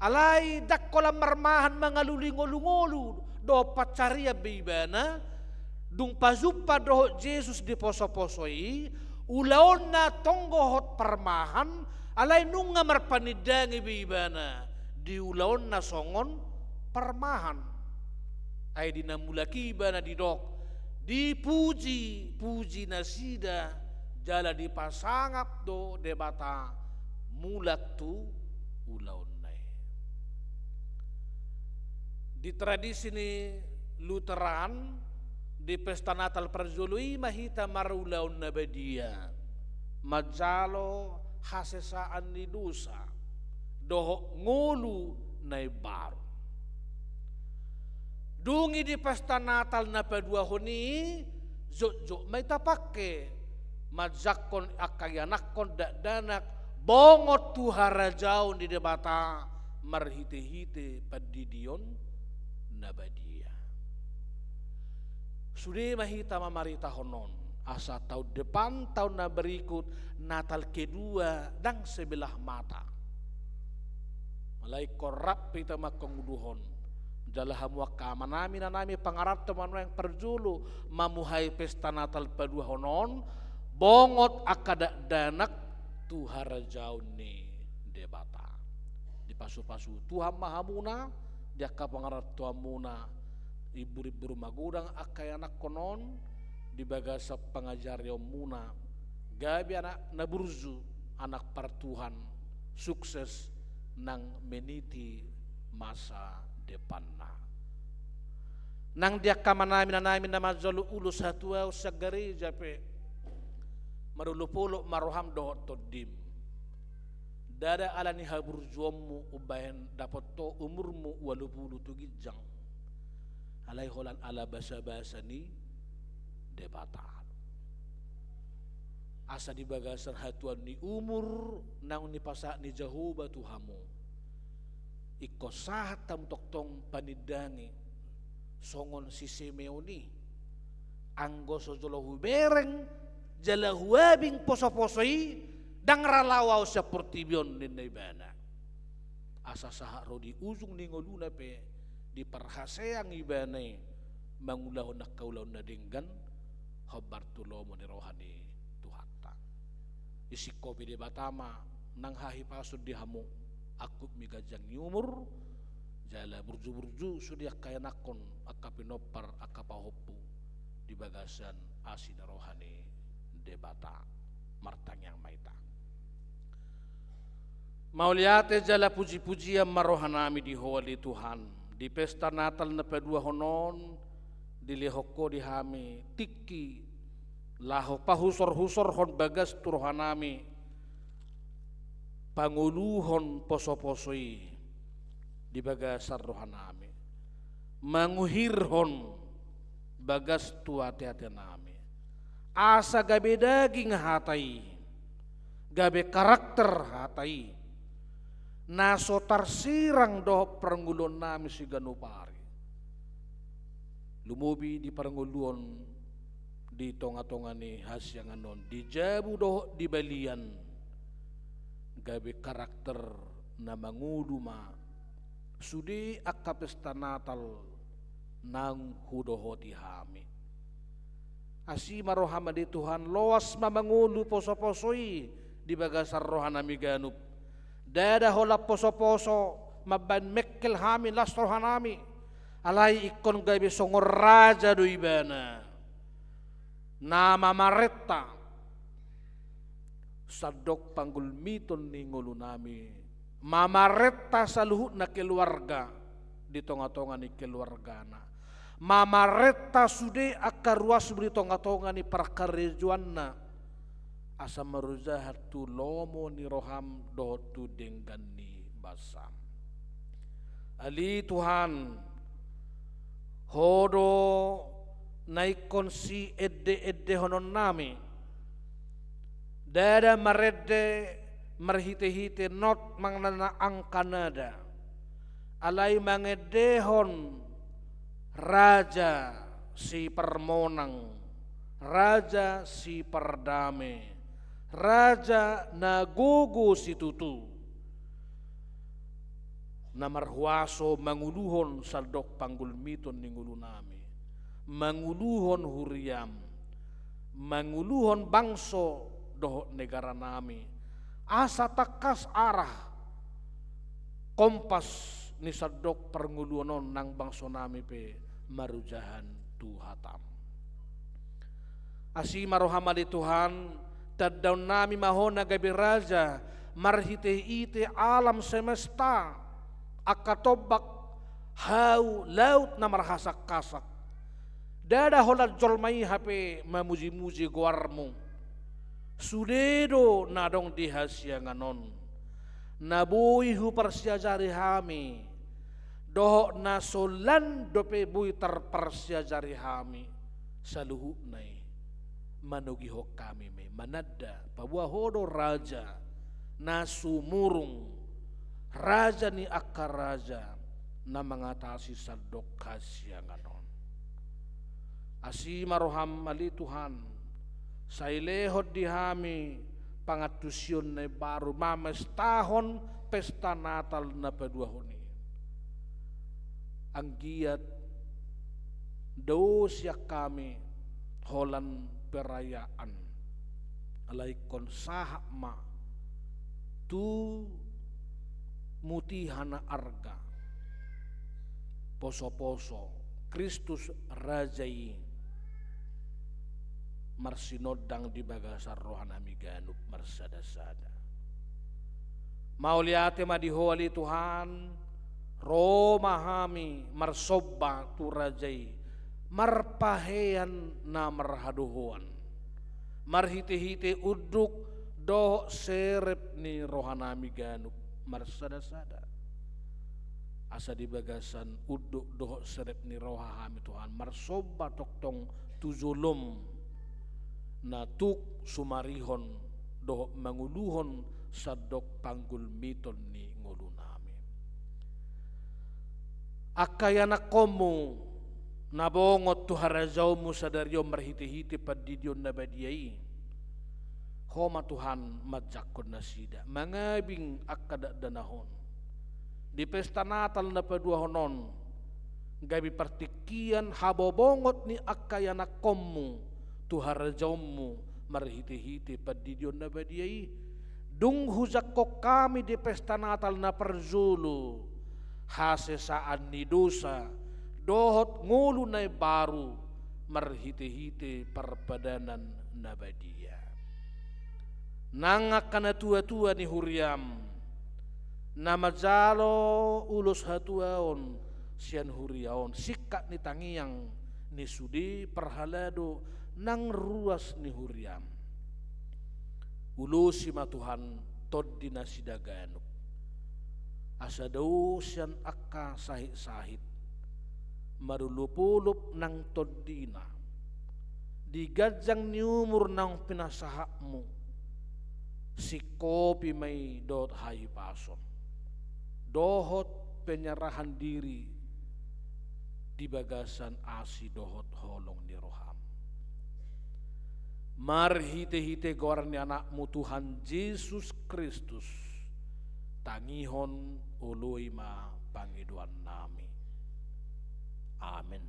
alai dakkola marmahan mangaluli-ngolu-ngolu do pacaria beibana dung pazuppa doho Jesus di poso-posoi ulaon na tonggohot parmahan alai nunga marpanidangi beibana di ulaon na songon parmahan ay dinamulaki ibana di dok dipuji puji nasida jala dipasangap do debata mulat tu ulaon nai di tradisi ni Lutheran di pesta Natal perzului mahita marulaun nabadia majalo hasesaan ni dosa doho ngolu nai baru dungi di pesta Natal na padua honi jok may tapake majakon akayanakon danak bongot tu harajau di debata marhite-hite padidion nabadia sudah mahita mamarita honon asa tahun depan tahun na berikut Natal kedua dang sebelah mata malai korap pita makonguduhon jalahamu kamanami nanami pangarap teman yang perjulu mamuhai pesta Natal padua honon bongot akada danak tu harajau ni debata di pasu-pasu Tuhan mahamuna dia kapangarap Tuhan muna ibu-ibu rumah gudang akai anak konon di bagasa pengajar yang muna gabi anak naburzu anak partuhan sukses nang meniti masa depanna nang dia kamanami nanami nama jolu ulus hatua usagari jape marulupuluk maruham dohot todim dada alani haburjuommu ubahen dapat to umurmu walupulu tugijang alai holan ala basa-basa ni debata asa di bagasan hatuan ni umur nang ni pasak ni Jahoba Tuhamu iko sahat tam toktong panidangi songon si Simeoni anggo sojolo hubereng jala huabing poso-posoi dang ralawaw sa portibion din na ibana asa saharo di ujung ni ngoluna pe di parhaseang ibana mangulaw na kaulaw na dinggan habar tulomo ni rohani tuhata isiko pide batama nang hahipasod di hamu aku migajang nyumur jala burju-burju sudia kaya nakon akapinopar akapahopu di bagasan asina rohani debata martang yang maita mauliate jala puji-pujian marohanami di holi Tuhan di pesta Natal na pedua honon di lehoko di hami tiki laho pahusor-husor hon bagas turohanami panguluhon poso-posoi di bagasar rohanami manguhirhon bagas tua teate nami asa gabe daging hatai gabe karakter hatai naso tarsirang doh perangulon nami si ganupari lumubi di perangulon di tonga-tongani hasyanganon di jabu doh di balian gabe karakter na manguduma sudi akka pesta Natal nang hudohoti hami asi marohama di Tuhan loas mamangulu poso-posoi di bagasar rohanami ganup dada hola poso-poso maban mekkel hami las rohanami alai ikon gabe songor raja do ibana nama maretta sadok panggul miton ni ngulunami mamaretta saluhut na keluarga di tonga-tonga ni keluarga na mamaretta sude akaruas beri tonga-tonga ni parkarejuan na asa maruzahat tu lomo ni roham dotu denggan ni basam ali Tuhan hodo naikon si edde honon nami dada marede marhite-hite not mangnana ang Kanada alay mangedehon raja si permonang raja si perdame raja nagugu si tutu namarhuaso manguluhon saldok panggul miton ni ngulunami manguluhon huriam manguluhon bangso doh negara nami asa takas arah kompas ni sadok pernguluanon nang bangso nami pe marujahan tuhatam asi marohama di Tuhan tadaw nami mahona gabi raja marhite-ite alam semesta akatobak hau laut na marhasak-kasak dada holat jolmai hape mamuji-muji guarmu sudedo nadong dihasya nganon nabui hu persiajari hami doh na solan dope bui terpersiajari hami saluhu nai manugiho kami me manada pabuah hodo raja na sumurung raja ni akar raja na mengatasi sadok hasya nganon asi maroham ali Tuhan sailehot dihami pangatusyon na baru mames tahon pesta Natal na pedua honi ang giat dosya kami holan perayaan alay konsahma tu mutihana arga poso-poso Kristus rajai marsinodang di bagasar rohanami ganup marsada-sada mauliate madiholi Tuhan romahami marsobba tu rajai marpahean na marhaduhuan marhite-hite uduk do serep ni rohanami ganup marsada-sada asa di bagasan uduk do serep ni rohahami Tuhan marsobba toktong tuzulum natuk sumarihon doh manguluhon sadok panggul miton ni ngulu nami akayana komu nabongot tu harazaumu sadario merhiti-hiti padidion nabadiai. Homa Tuhan majakon nasida mangabing akada danahon di pesta Natal na padua honon gabi partikian habobongot ni akayana komu tu harazaumu merhiti-hiti padidion nabadiai. Dung huzakko kami di pesta Natal na perzulu hasesaan ni dosa dohot ngulu na baru merhiti-hiti perpadanan nabadia. Nangak kana tua-tua ni huriam nama jalo ulus hatuaon sian huriaon sikat ni tangiang ni sudi perhalado nang ruas ni huriam ulusi matuhan toddi nasidaganuk asadau sian akka sahit-sahit marulupulup nang toddina digajang ni umur nang pinasahakmu si kopi may dot hayu pason dohot penyerahan diri di bagasan asi dohot holong ni roham marhite-hite goran ni anakmu Tuhan Yesus Kristus tangihon ului ma pangiduan nami. Amin.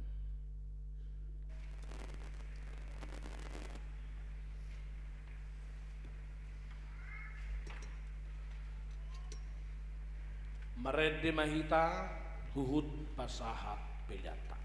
Marende mahita huhud pasahat peljata.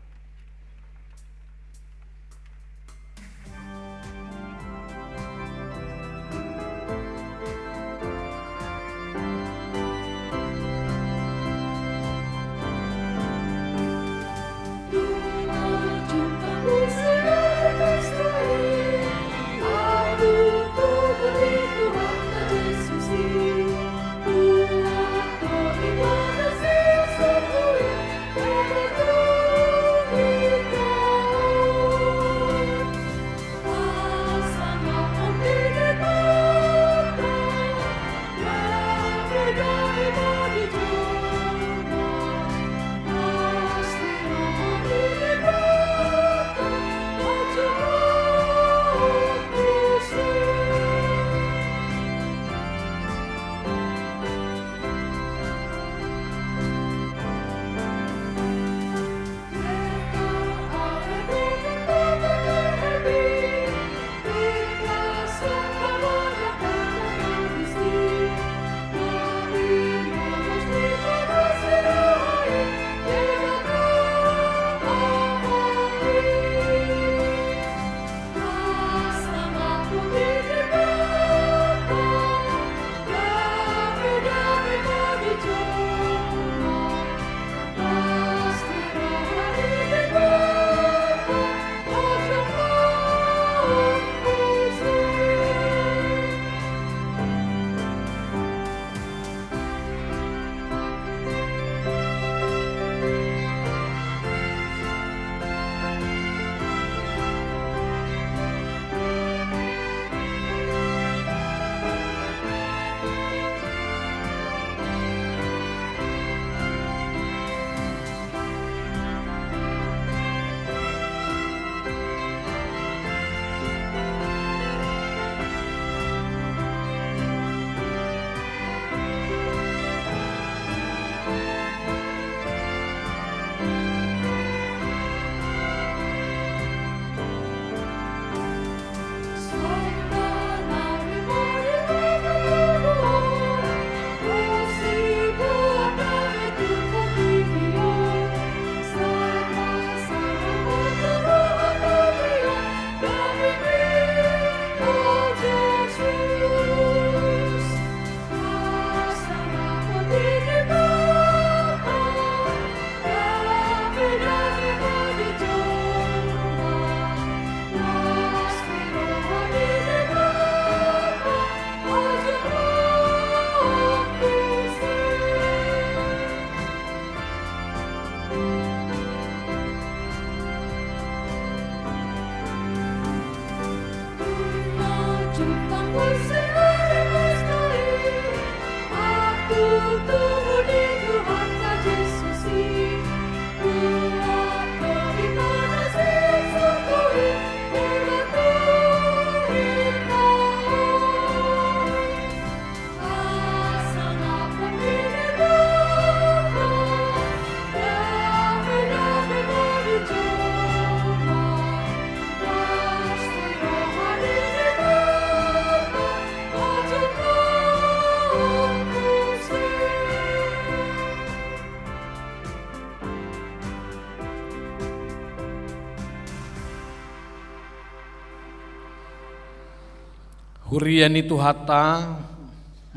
Hurian itu hata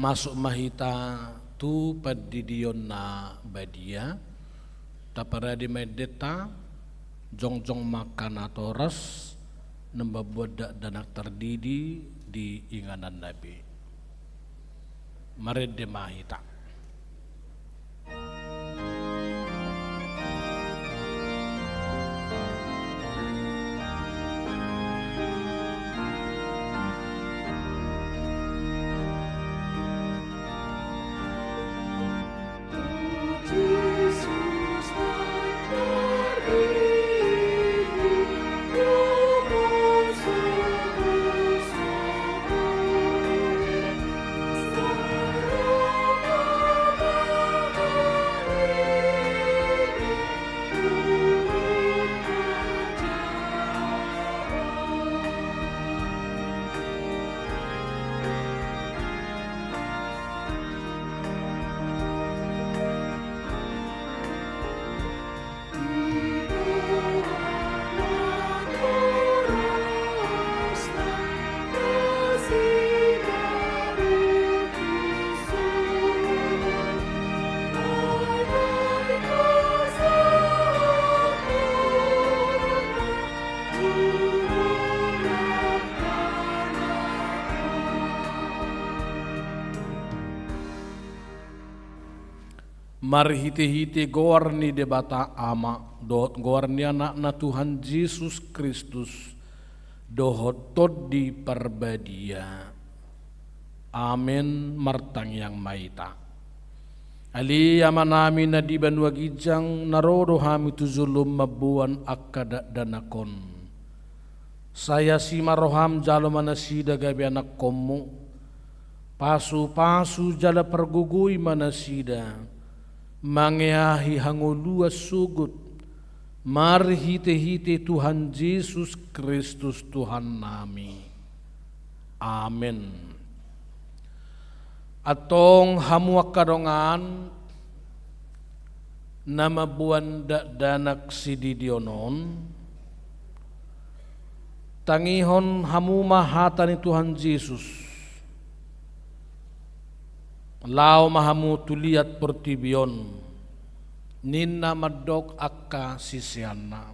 masuk mahita tu padidion na badia tapara di medeta jongjong makan atau ras nembabuat danak terdidi di inganan Nabi mared de mahita. Marhite-hite goarni debata ama dot goarni anak na Tuhan Yesus Kristus dohot tod di perbadia. Amin martang yang maita. Ali amanami na di banwa gijang narodo hami tuzulum mabuan akada danakon. Saya si maroham jalo manasida gabi anak komu. Pasu-pasu jala pergugui manasida. Mangeahi hangolua sugut marhite-hite Tuhan Yesus Kristus Tuhan nami. Amin. Atong hamuak kadongan nama buan danak sididionon tangihon hamu mahatani Tuhan Yesus. Lau mahamu tuliat pertibion ninna madok akka sisiana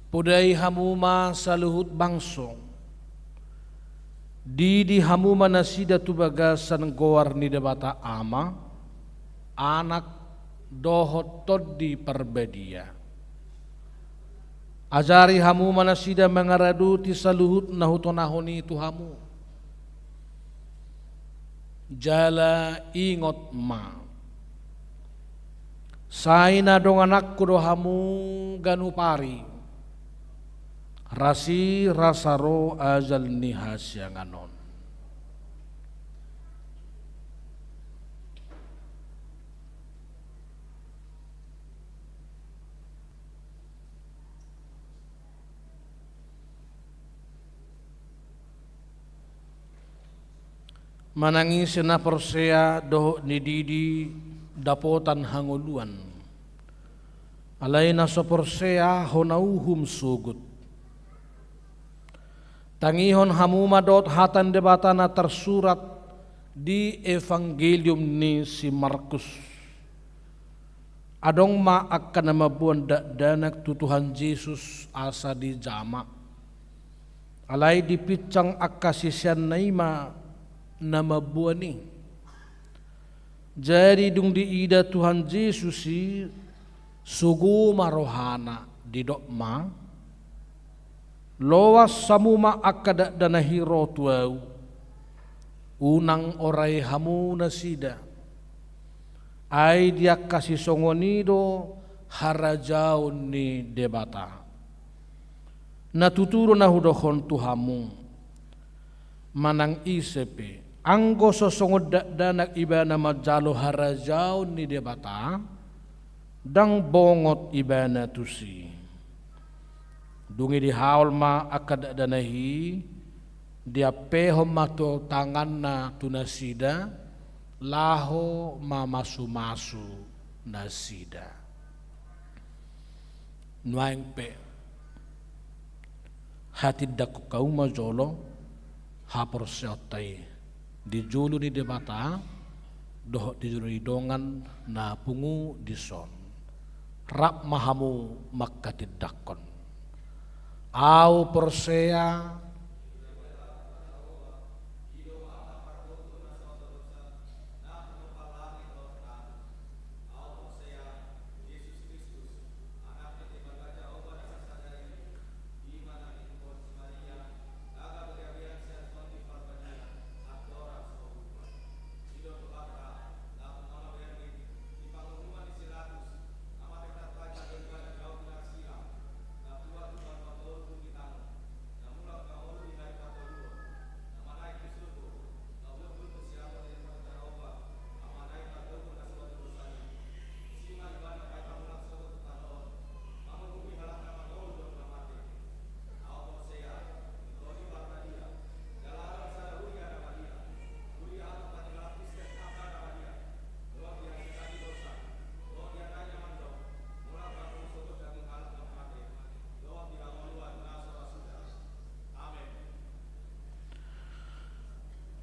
pudai hamuma saluhut bangsong di hamuma nasida tubagasan goar ni debata ama anak dohot tod di perbedia ajari hamuma nasida mengaradu ti saluhut nahutonahoni itu hamu jala ingot ma saina dong anakku dohamu ganu pari rasi rasaro azal nihas yang anon manangis na persea doh nididi dapotan hanguluan alay na so persea honauhum sugut tangihon hamuma dot hatan debata na tersurat di evangelium ni si Markus adong ma akan namabuan danak tu Tuhan Yesus asa di jama alay di picang akasisyan naima nama buani. Jadi dung di ida Tuhan Yesus si sugu marohana di dokma loas samuma akada danahiro tuau unang orai hamu nasida ai dia kasih songonido harajaun ni debata natuturo na hudohon tuhamu manang isepe anggo sosongod danak ibana majalo harajaun ni debata dang bongot ibana tusi dungi di haul ma akad danahi dia pehom mato tangan na tunasida laho ma masu nasida nuaing pe hati daku kau majolo hapor seotai di julu ni debata doh di julu dongan na pungu di son rap mahamu makatidakon au persea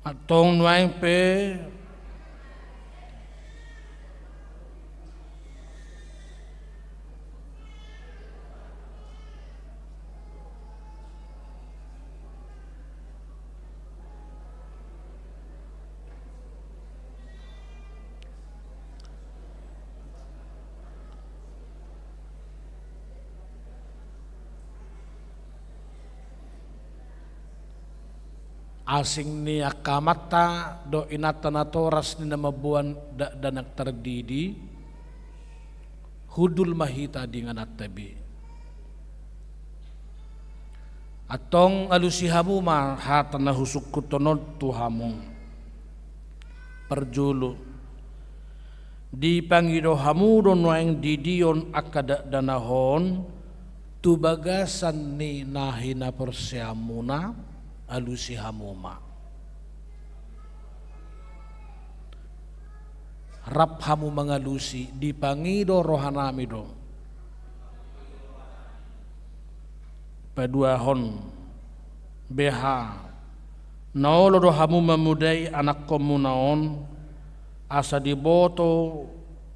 atong nuaing pe asing ni akamata do inatanatoras ni namabuan danak terdidi hudul mahita dengan atabi atong alusihamu ma hatana husuk kutonod tuhamu perjulu di pangido hamu don waeng didion akada danahon tubagasan ni nahina persiamuna alusi hamuma rap hamu mengalusi di pangido rohanamido paduahon beha naolo do hamu memudai anak komunaon asa diboto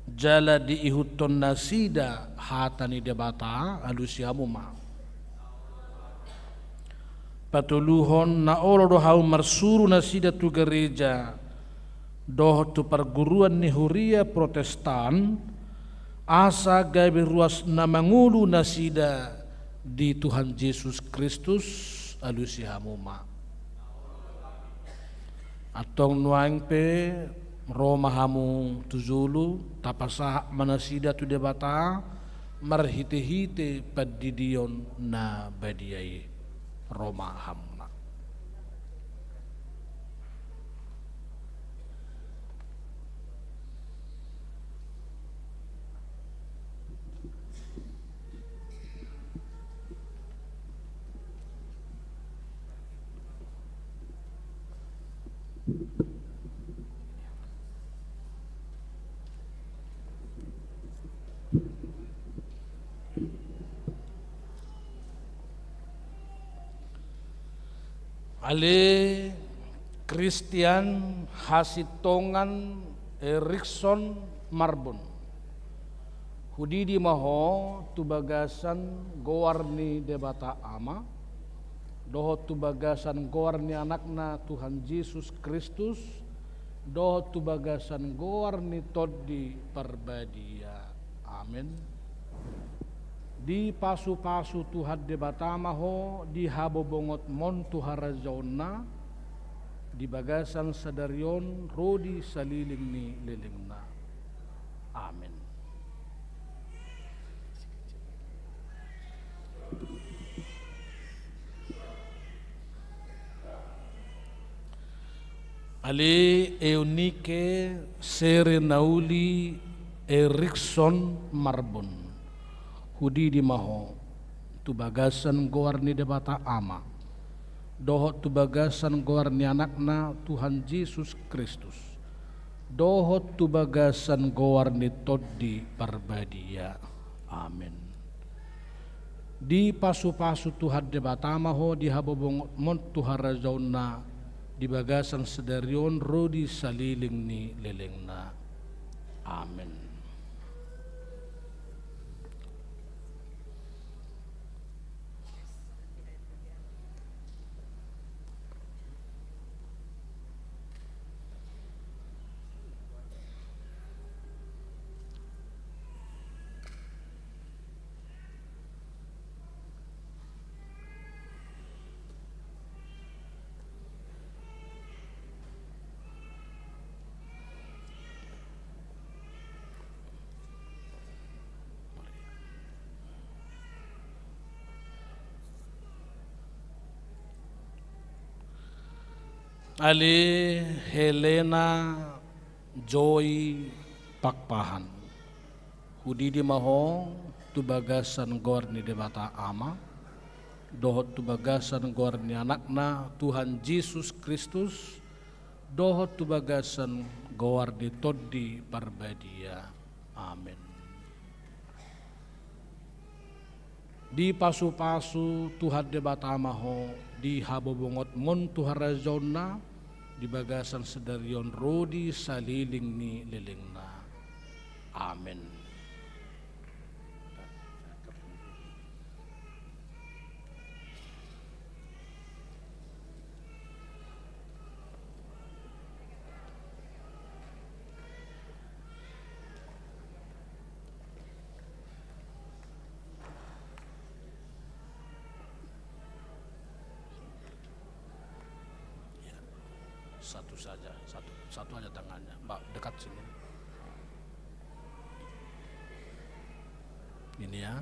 jala di ihuton nasida hatani debata alusi hamuma patuluhon na olo do hau marsuru nasida tu gereja doh tu perguruan ni huria protestan asa gabe ruas na mangulu nasida di Tuhan Yesus Kristus alusi hamuma atong nuang pe Roma hamu tuzulu tapasa manasida tu debata marhite-hite padidion na badiai Roma hamna Ale Christian Hasitongan Erikson Marbon Hudi di maho tubagasan gowarni debata ama doho tubagasan gowarni anakna Tuhan Yesus Kristus doho tubagasan gowarni toddi parbadia amin di pasu-pasu Tuhan debata maho di habobongot mon tuharazona di bagasan sadarion rodi saliling ni lilingna amin Ali Eunike Serenauli Erikson Marbon Hudi di maho tubagasan gowarni debata ama doho tubagasan gowarni anakna Tuhan Yesus Kristus doho tubagasan gowarni toddi parbadia amin di pasu-pasu Tuhan debata maho di habobong mon tuharazauna di bagasan sedarion rodi saliling ni lelengna. Amin. Ali Helena Joy Pakpahan Hudi di maho tu bagasan gorni debata ama dohot tu bagasan gorni anakna Tuhan Yesus Kristus dohot tu bagasan gorni toddi parbadia. Amin. Di pasu-pasu Tuhan debata maho di habobongot mon tuharazona di bagasan sedarion rodi saliling ni lelengna. Amin. Satu saja, satu aja tangannya, Mbak, dekat sini. Ini ya.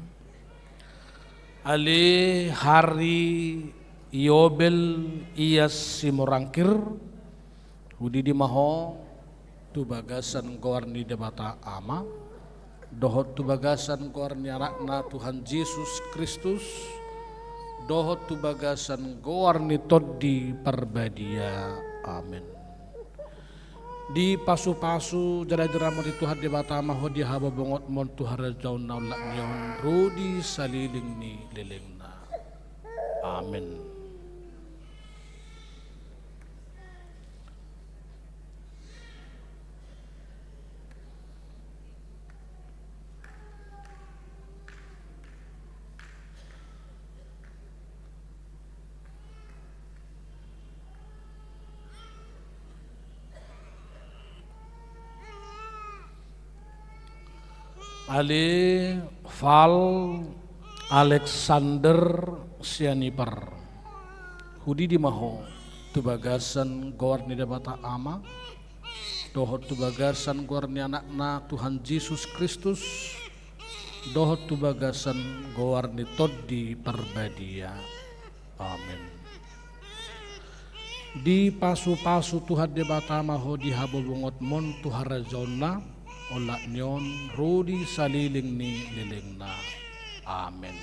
Ali hari Yobel Iyas Simorangkir Hudi di maho tu bagasan goarni debata ama dohot tu bagasan goarni anakna Tuhan Yesus Kristus dohot tu bagasan goarni toddi parbadia. Amin. Di pasu-pasu jara-jara mo di Tuhan di batama ho di haba bongot mon Tuhan rajaun naulak nyon rudi saliling ni lelengna. Amin. Ali Val Alexander Sianipar Hudi di maho tu bagasan goarni debata ama dohot tu bagasan goarni anakna Tuhan Yesus Kristus dohot tu bagasan goarni toddi parbadia. Amin. Di pasu-pasu Tuhan debata maho di habobongot mon tuharazona olak nyon rudi saliling ni lelengna. Amin.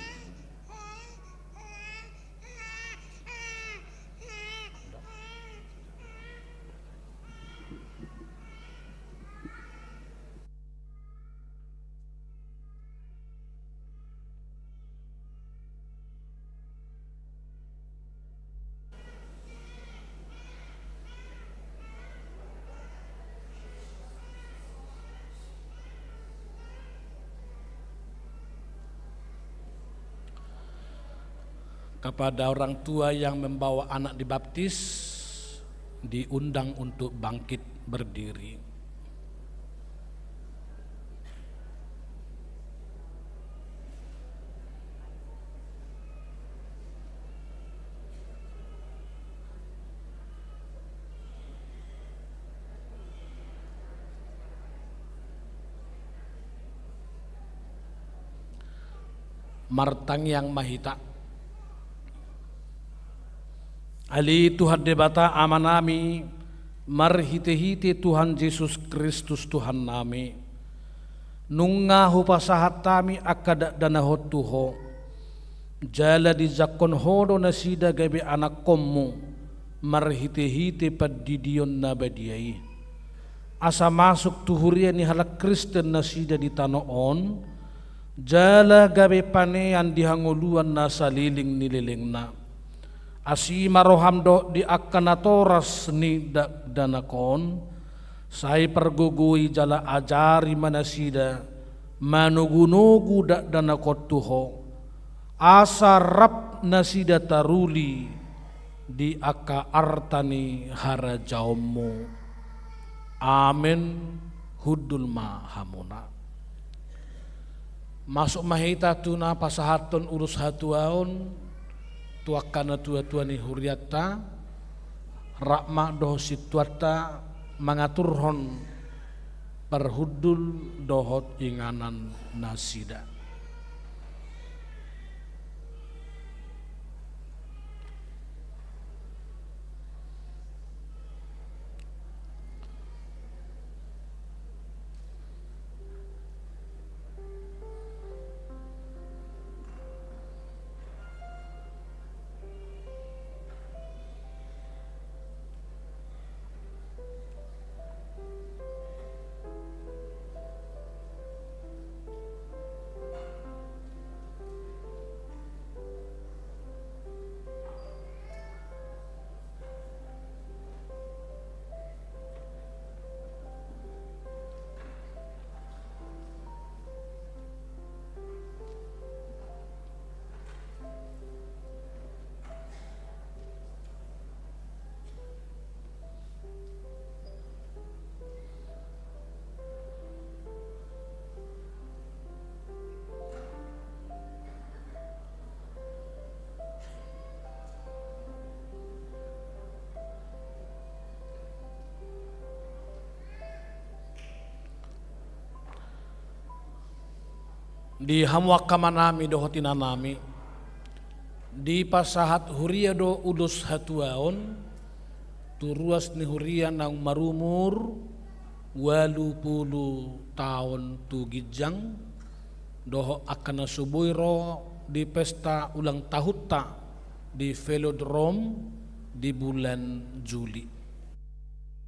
Kepada orang tua yang membawa anak dibaptis, diundang untuk bangkit berdiri. Martang yang mahita Ali Tuhan debata amanami marhite-hite Tuhan Yesus Kristus Tuhan nami nunga hupasahat tami akada danahot tuho jala di zakon hodo nasida gabe anak kommu marhite-hite padidion nabadiai asa masuk tuhuria ni halak Kristen nasida di tanoon jala gabe panean dihangoluan nasaliling nililingna asima rohamdo di akanatoras ni danakon, sai pergugui jala ajari manasida, manugunugu danakot tuho, asarap nasida taruli di aka artani harajaumu. Amin. Hudul mahamuna. Masuk mahita tuna pasahaton urus hatuaon tuakana tua-tua ni huriata rakma doho situata mangaturhon perhudul dohot inganan nasida. Di hamwakamanami dohotinanami di pasahat huria do ulus hatuaon turuas ni huria nang marumur 80 tahun tu gijang doho akan subuiro di pesta ulang tahunta di velodrome di bulan Juli.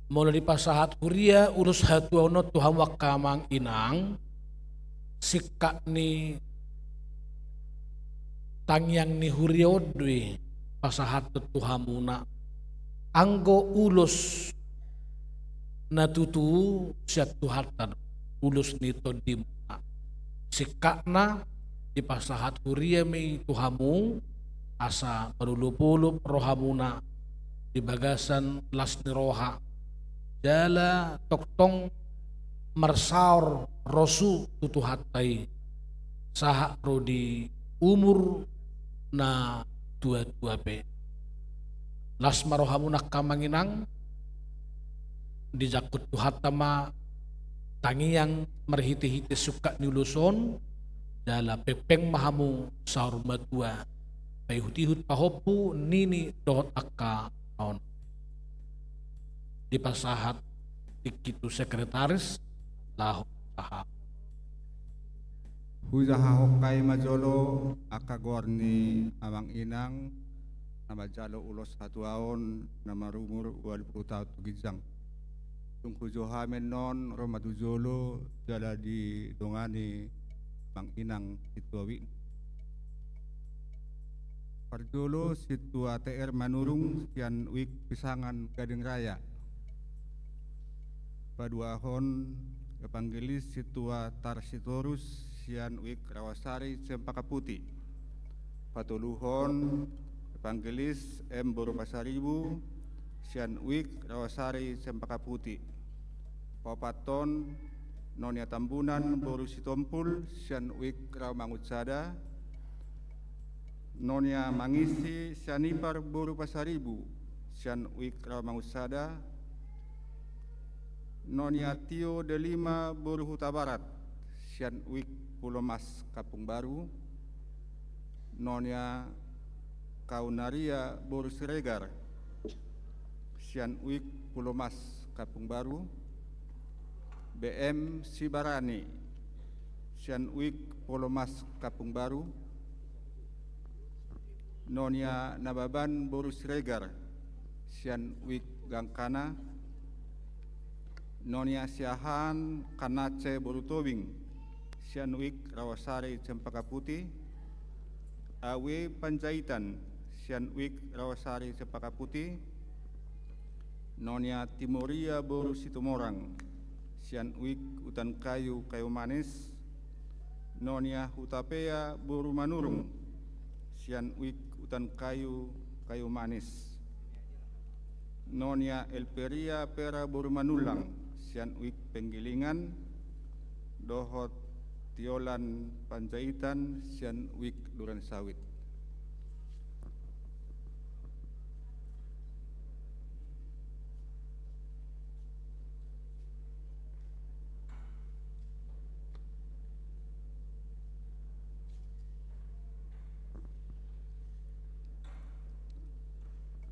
Mulai di pasahat huria ulus hatuaon tu hamwakamang inang sikak ni tangyang ni huriodwi pasahat tuhamuna anggo ulus natutu siat tuhatan ulus nito dimuna sikakna di pasahat huria mi tuhamu asa perulu-pulu rohamuna di bagasan lasni roha jala toktong marsaur rosu tutuhatai sahak rodi umur na tua-tua pe las marohamuna kamanginang di jakut tuhatama tangiang merhiti-hiti suka niluson dala pepeng mahamu saur matua payhutihut pahopu nini dohot akka on di pasahat dikitu sekretaris lahu taha Hujaha hokai majolo akagorni amang inang nama jalo ulos hatuaon nama rumur 20 tahun tugijang tungku johamen non romadu jolo jala di dongani bang inang situawi parjolo situa TR manurung sian wik pisangan Gading Raya paduahon Evangelis situa Tarsitorus sian wik Rawasari Cempaka Putih patuluhon Evangelis M. Boru Pasaribu sian wik Rawasari Cempaka Putih papaton Nonia Tambunan Boru Sitompul sian wik Rawamangutsada Nonia Mangisi sianipar Boru Pasaribu sian wik Rawamangutsada Nonia Tio Delima Boru Huta Barat sian wik Pulau Mas Kapung Baru Nonia Kaunaria Boru Siregar sian wik Pulau Mas Kapung Baru BM Sibarani sian wik Pulau Mas Kapung Baru Nonia Nababan Boru Siregar sian wik Gangkana Nonia Siahan Kanace Boru Tobing sian wik Rawasari Cempaka Putih Awe Panjaitan Sian Wik Rawasari Cepaka Putih, Nonya Timoria Boru Situmorang, Sian Wik Utan Kayu Kayu Manis, Nonya Hutapea Boru Manurung, Sian Wik Utan Kayu Kayu Manis, Nonya Elperia Pera Boru Manulang, Sian Wik Penggilingan, Dohot Tiolan Panjaitan, Sian Wik Duran Sawit.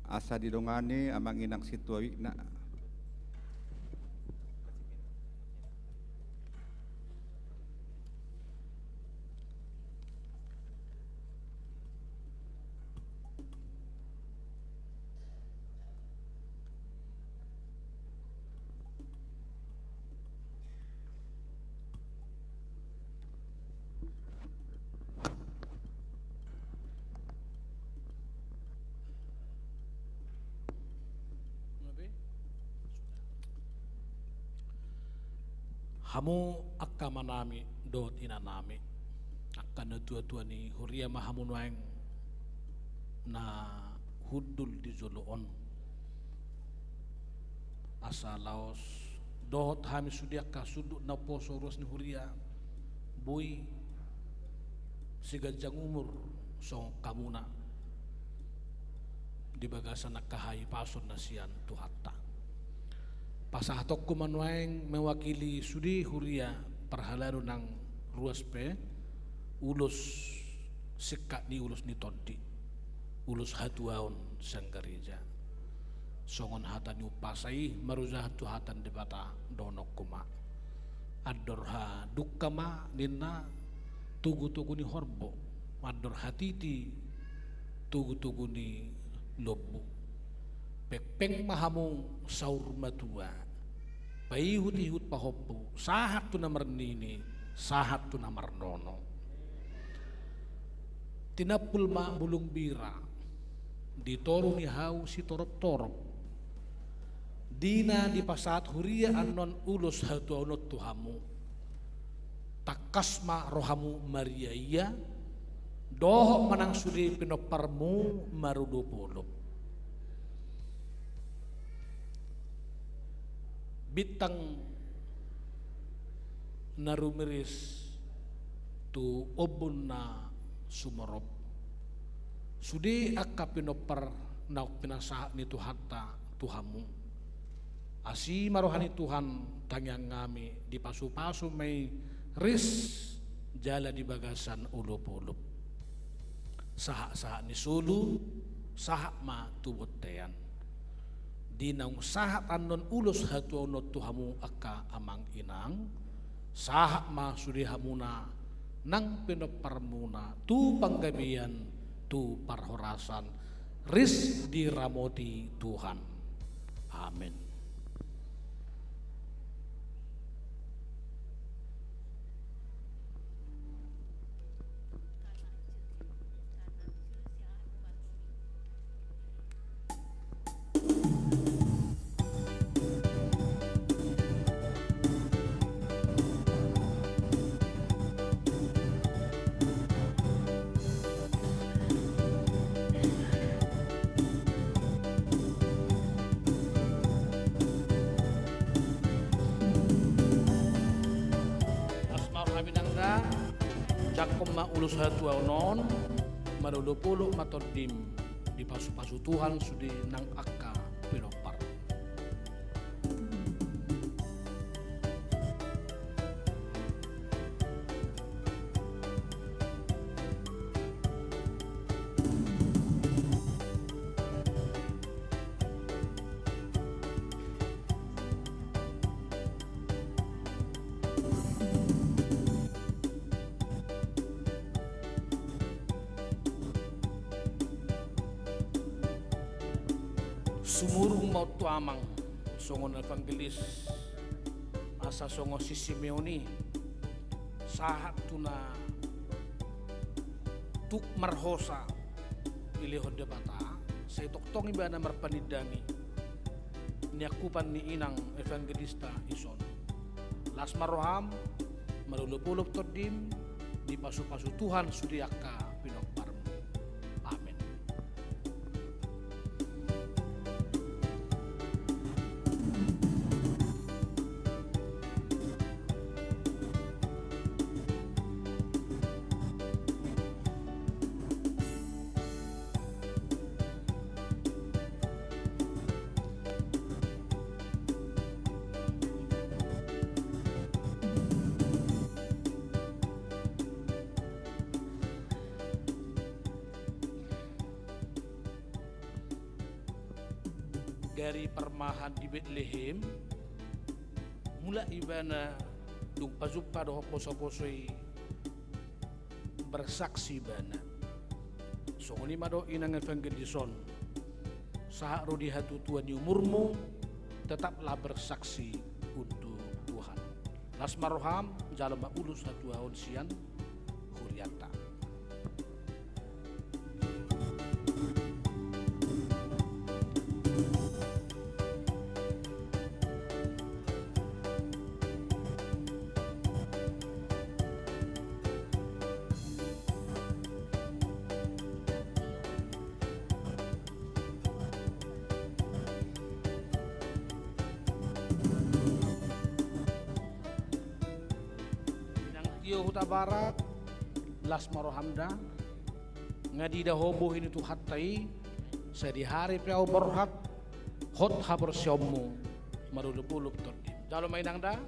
Asa didongani amang inang situawikna. Hamu akka manami dot inanami akka na tua-tua ni huria mahamunwaeng na hudul di Joloon asa laos dot hami sudi akka sudut na poso ros ni huria boy sigajang umur so kamuna di bagasan nakahay pason na siyan tuhatta. Pasahatok kumanwaeng mewakili sudi huria perhalaro ng ruaspe ulos sikat ni ulos ni tonti ulos hatuaon sang gereja songon hatan yu pasai maruzah tu hatan debata donok kuma adorha dukkama ninna tugu-tugu ni horbo ador hatiti tugu-tugu ni lobu pekpeng mahamong saur matua paihut-ihut pahoppo sahat tu namar nini sahat tu namar nono tinapul ma bulung bira ditoro ni hau si torop-torop dina di pasat huria anon ulos hatu onot tuhamu takasma rohamu Maria iya doh manang suri pinoparmu marudopolop bitang narumiris tu obon na sumarop sudi akka pinopar na pinasa ni Tuhatta Tuhamu asi marohani Tuhan tangyang ngami di pasu-pasu may ris jala di bagasan ulop-ulop saha-saha ni sulu saha ma tubot tayan dinang sahat anon ulos hatu onot tuhamu akka amang inang sahat ma sudihamuna nang pinoparmuna tu panggabian tu parhorasan ris diramoti Tuhan amin. Jakom ma ulus hatu non marulupulo matodim di pasu-pasu Tuhan sudi nang akka pinopar. Sumurong maut tu amang songon evangelis asa songo si Simeoni sahat tu na tuk marhosa ilihod debata saya toktong ibana marpanidangi niakupan ni inang evangelista ison las maroham marulupulup todim di pasu-pasu Tuhan sudiaka pinokparmu. Amin. Dari permahan di Bethlehem mula ibana dung pazupa do poso-posoi bersaksi bana so ni mado inang evangelison saha rodi hatu tuan di umurmu tetaplah bersaksi untuk Tuhan. Las maroham jalma ulus hatu ahon sian huriata. Tio Huta Barat, Las Marohamda, ngadida hobo ini tu hatai, saya di hari piau berhak, hot haber siomu, marulupulup tordim. Jalo mainang da.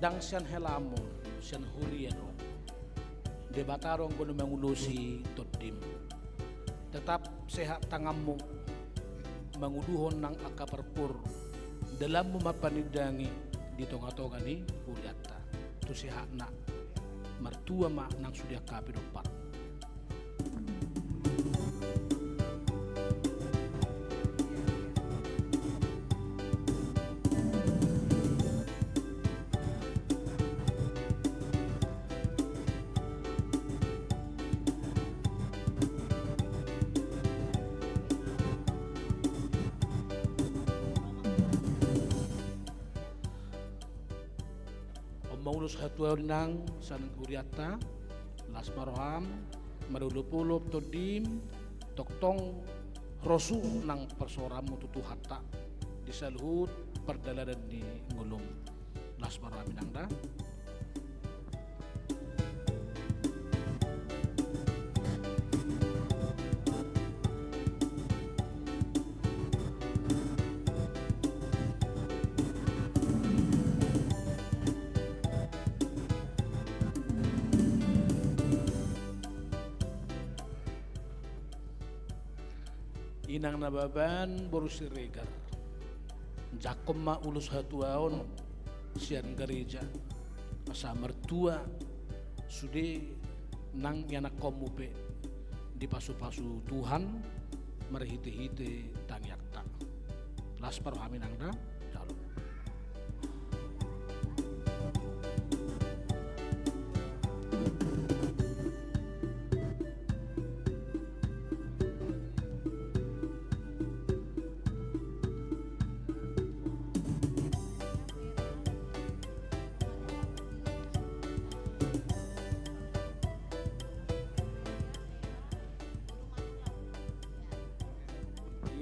Dang sian helamu, sian huriano, debatarong kuno mengulusi todim. Tetap sehat tanganmu, menguduhon nang akaperpur, dalam memapanidangi di tonga-tonga ni huriata. Tu sehat nak, mertua mak nang sudia kapi dopat. Maulus hatua nang san huriata las maroham marulupulup todim toktong rosu nang persoramu tutu hatta disaluhut perdalaran di ngulum las maroham nangda. Inang nababan boru siregar jakom ma ulus hatuaon sian gereja asa mertua sude nang yana komupe di pasu-pasu Tuhan merhite-hite tangyakta las parohami nang da jalur.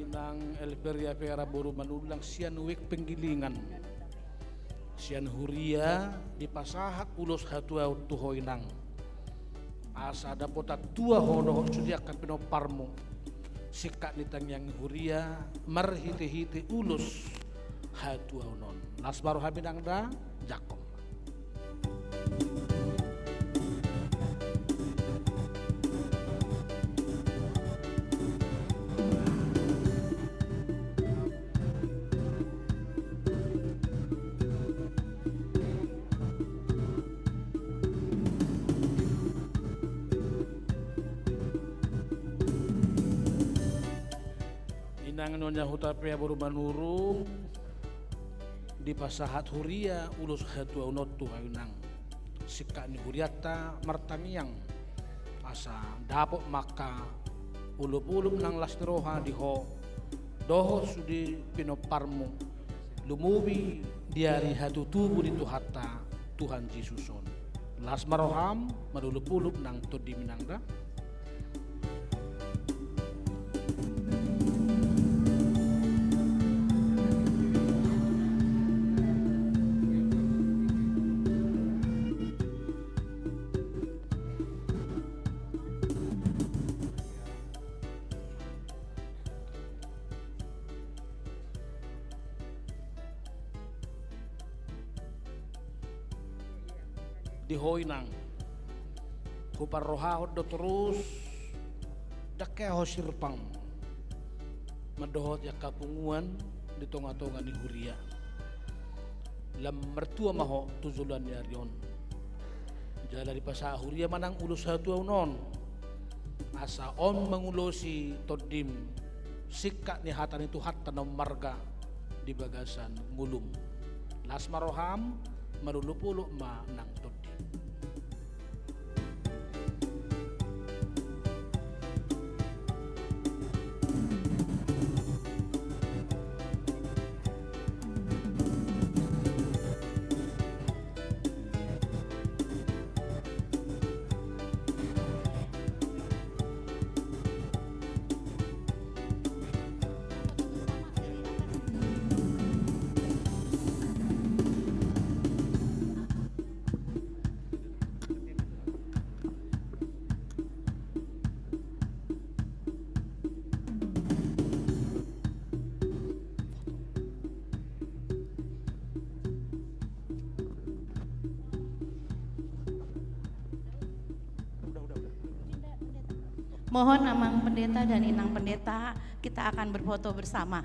Inang Elperia Pera boru manulang sian wek penggilingan sian huria di pasahak ulos hatua tuhoinang asa dapota tua hono sudia kapino parmo sikak nitang yang huria marhite-hite ulus hatua non las baru habinang da jakom. inang nyonya hutapea baru manurung di pasahat huria ulus hatua unotu hayunang sikka ni huriata martamiang asa dapok maka ulup-ulup nang lastiroha diho doho sudi pinoparmu lumubi diari hatu tubuh di tuhata Tuhan Yesuson las maroham madulup-ulup nang todi minangda. Dihoy nang kuparrohahod do terus dakeho sirpang madohot ya kapunguan di tonga-tonga ni huria lam mertua maho tuzulan ni arion jala di pasa huria manang ulus hatua unon asa on mengulosi todim sikka ni hatan itu hatta na marga di bagasan ngulum las maroham marulup-ulup ma nang todim. Mohon Amang Pendeta dan Inang Pendeta, kita akan berfoto bersama.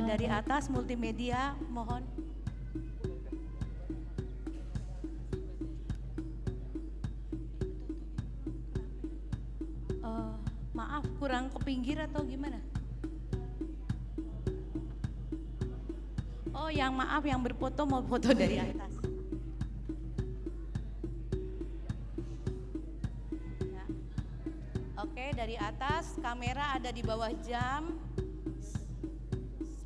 Dari atas multimedia, mohon. Maaf, kurang ke pinggir atau gimana? Oh, yang maaf yang berfoto mau foto dari atas. Oke, dari atas, kamera ada di bawah jam 1.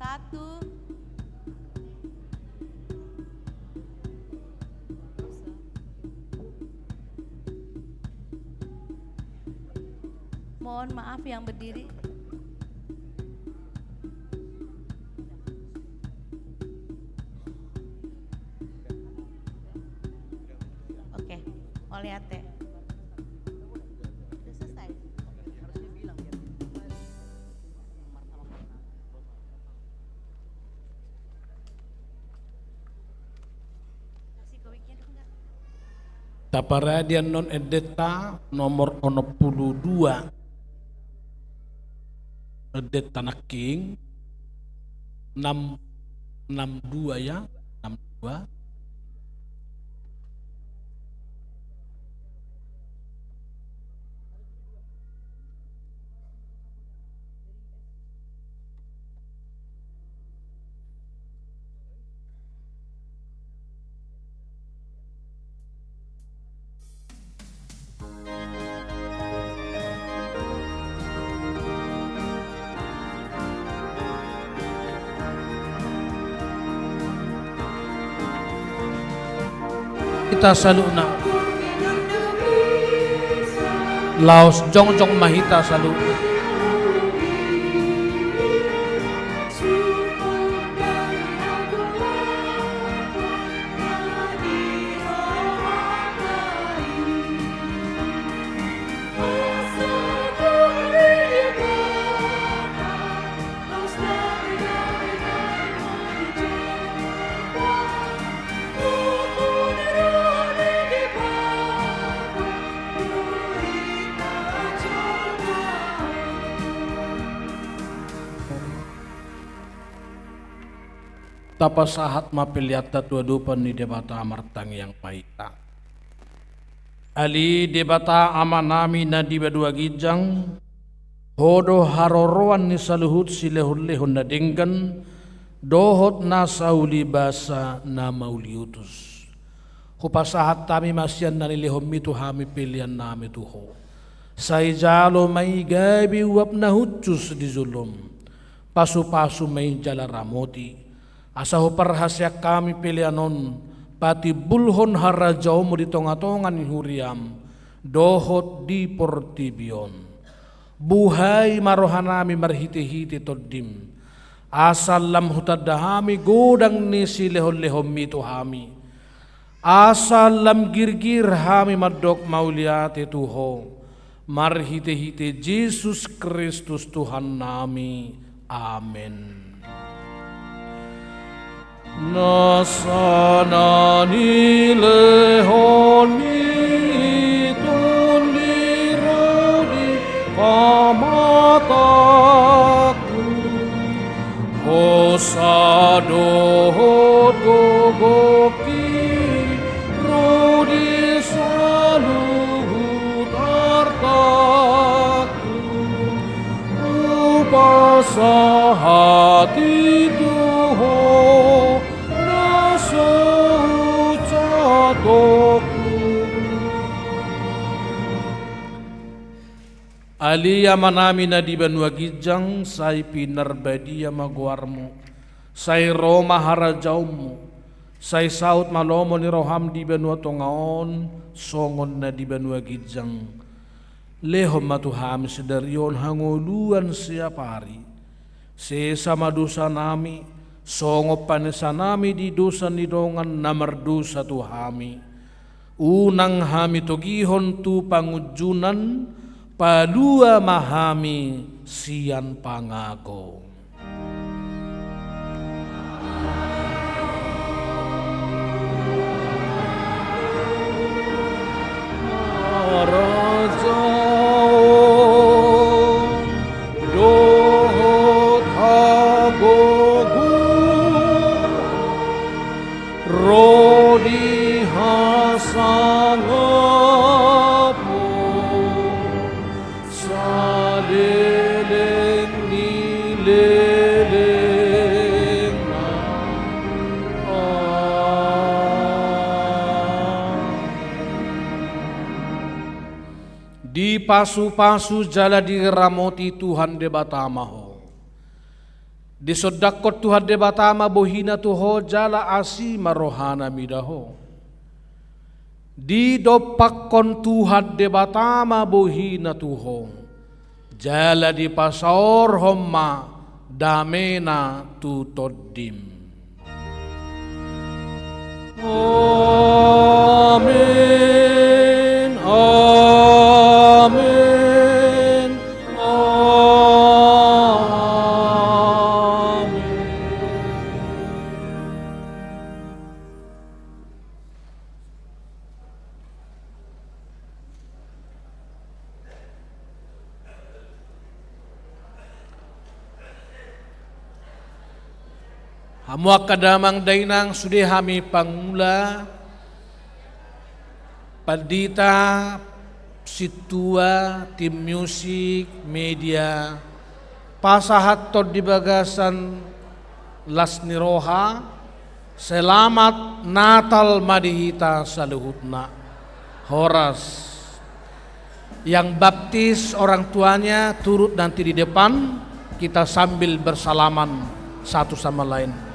Mohon maaf yang berdiri. Oke, Oliate. Taparadian non edeta nomor 62 edeta naking 662 ya 62 kita selalu na Laos jong mahita selalu tapa sahat mapiliata tua dupan ni debata amartang yang mahita. Ali debata amanami na di badua gijang hodo haroroan ni saluhut silehun-lehun na dinggan dohot na sauli basa na mauliutus. Hupasahat tami masyan na nilihom itu hami pilihan nami tuho. Say jalo may gabi uap na hutsus di zulum. Pasu-pasu may jala ramoti. Asaho parhasya kami pilihanon pati bulhon harajaw mo di tonga-tongan ni huriam dohot di portibion. Buhay marohanami marhiti-hiti toddim. Asal lam hutadahami godang ni silehon-lehom mito hami. Asal lam girgir hami madok mauliate tuho. Marhiti-hiti Jesus Kristus Tuhan nami. Amen. Nasana ni lehon mito lirodi pamataku hosado gogoki rodi saluhut artaku upasa hati tuho nasa ucatoku. Alia manami na di banua gijang say pinarbadia maguarmo say Roma harajaumu say saut malomo ni roham di banua tongaon songon na di banua gijang lehom matuham sedarion hangoluan siapari sesama dosa nami songo panesa nami di dosa nidongan namar dosa tuhami unang hami togihon tu pangujunan palua mahami sian pangako. Dohot hagogu rodi hasangapo saleleng nileleng di pasu-pasu jala diramoti Tuhan de batamaho. Di sodakot Tuhan de batama bohina tuho jala asi marohana midaho. Di dopakon Tuhan de batama bohina tuho jala di pasaor homma damena tutoddim. Amin. Amin. Amin. Hamuak kadamang dainang sudah hami pangula pandita situa tim musik media pasahat tod di bagasan las niroha selamat Natal madihita saluhutna horas yang baptis orang tuanya turut nanti di depan kita sambil bersalaman satu sama lain.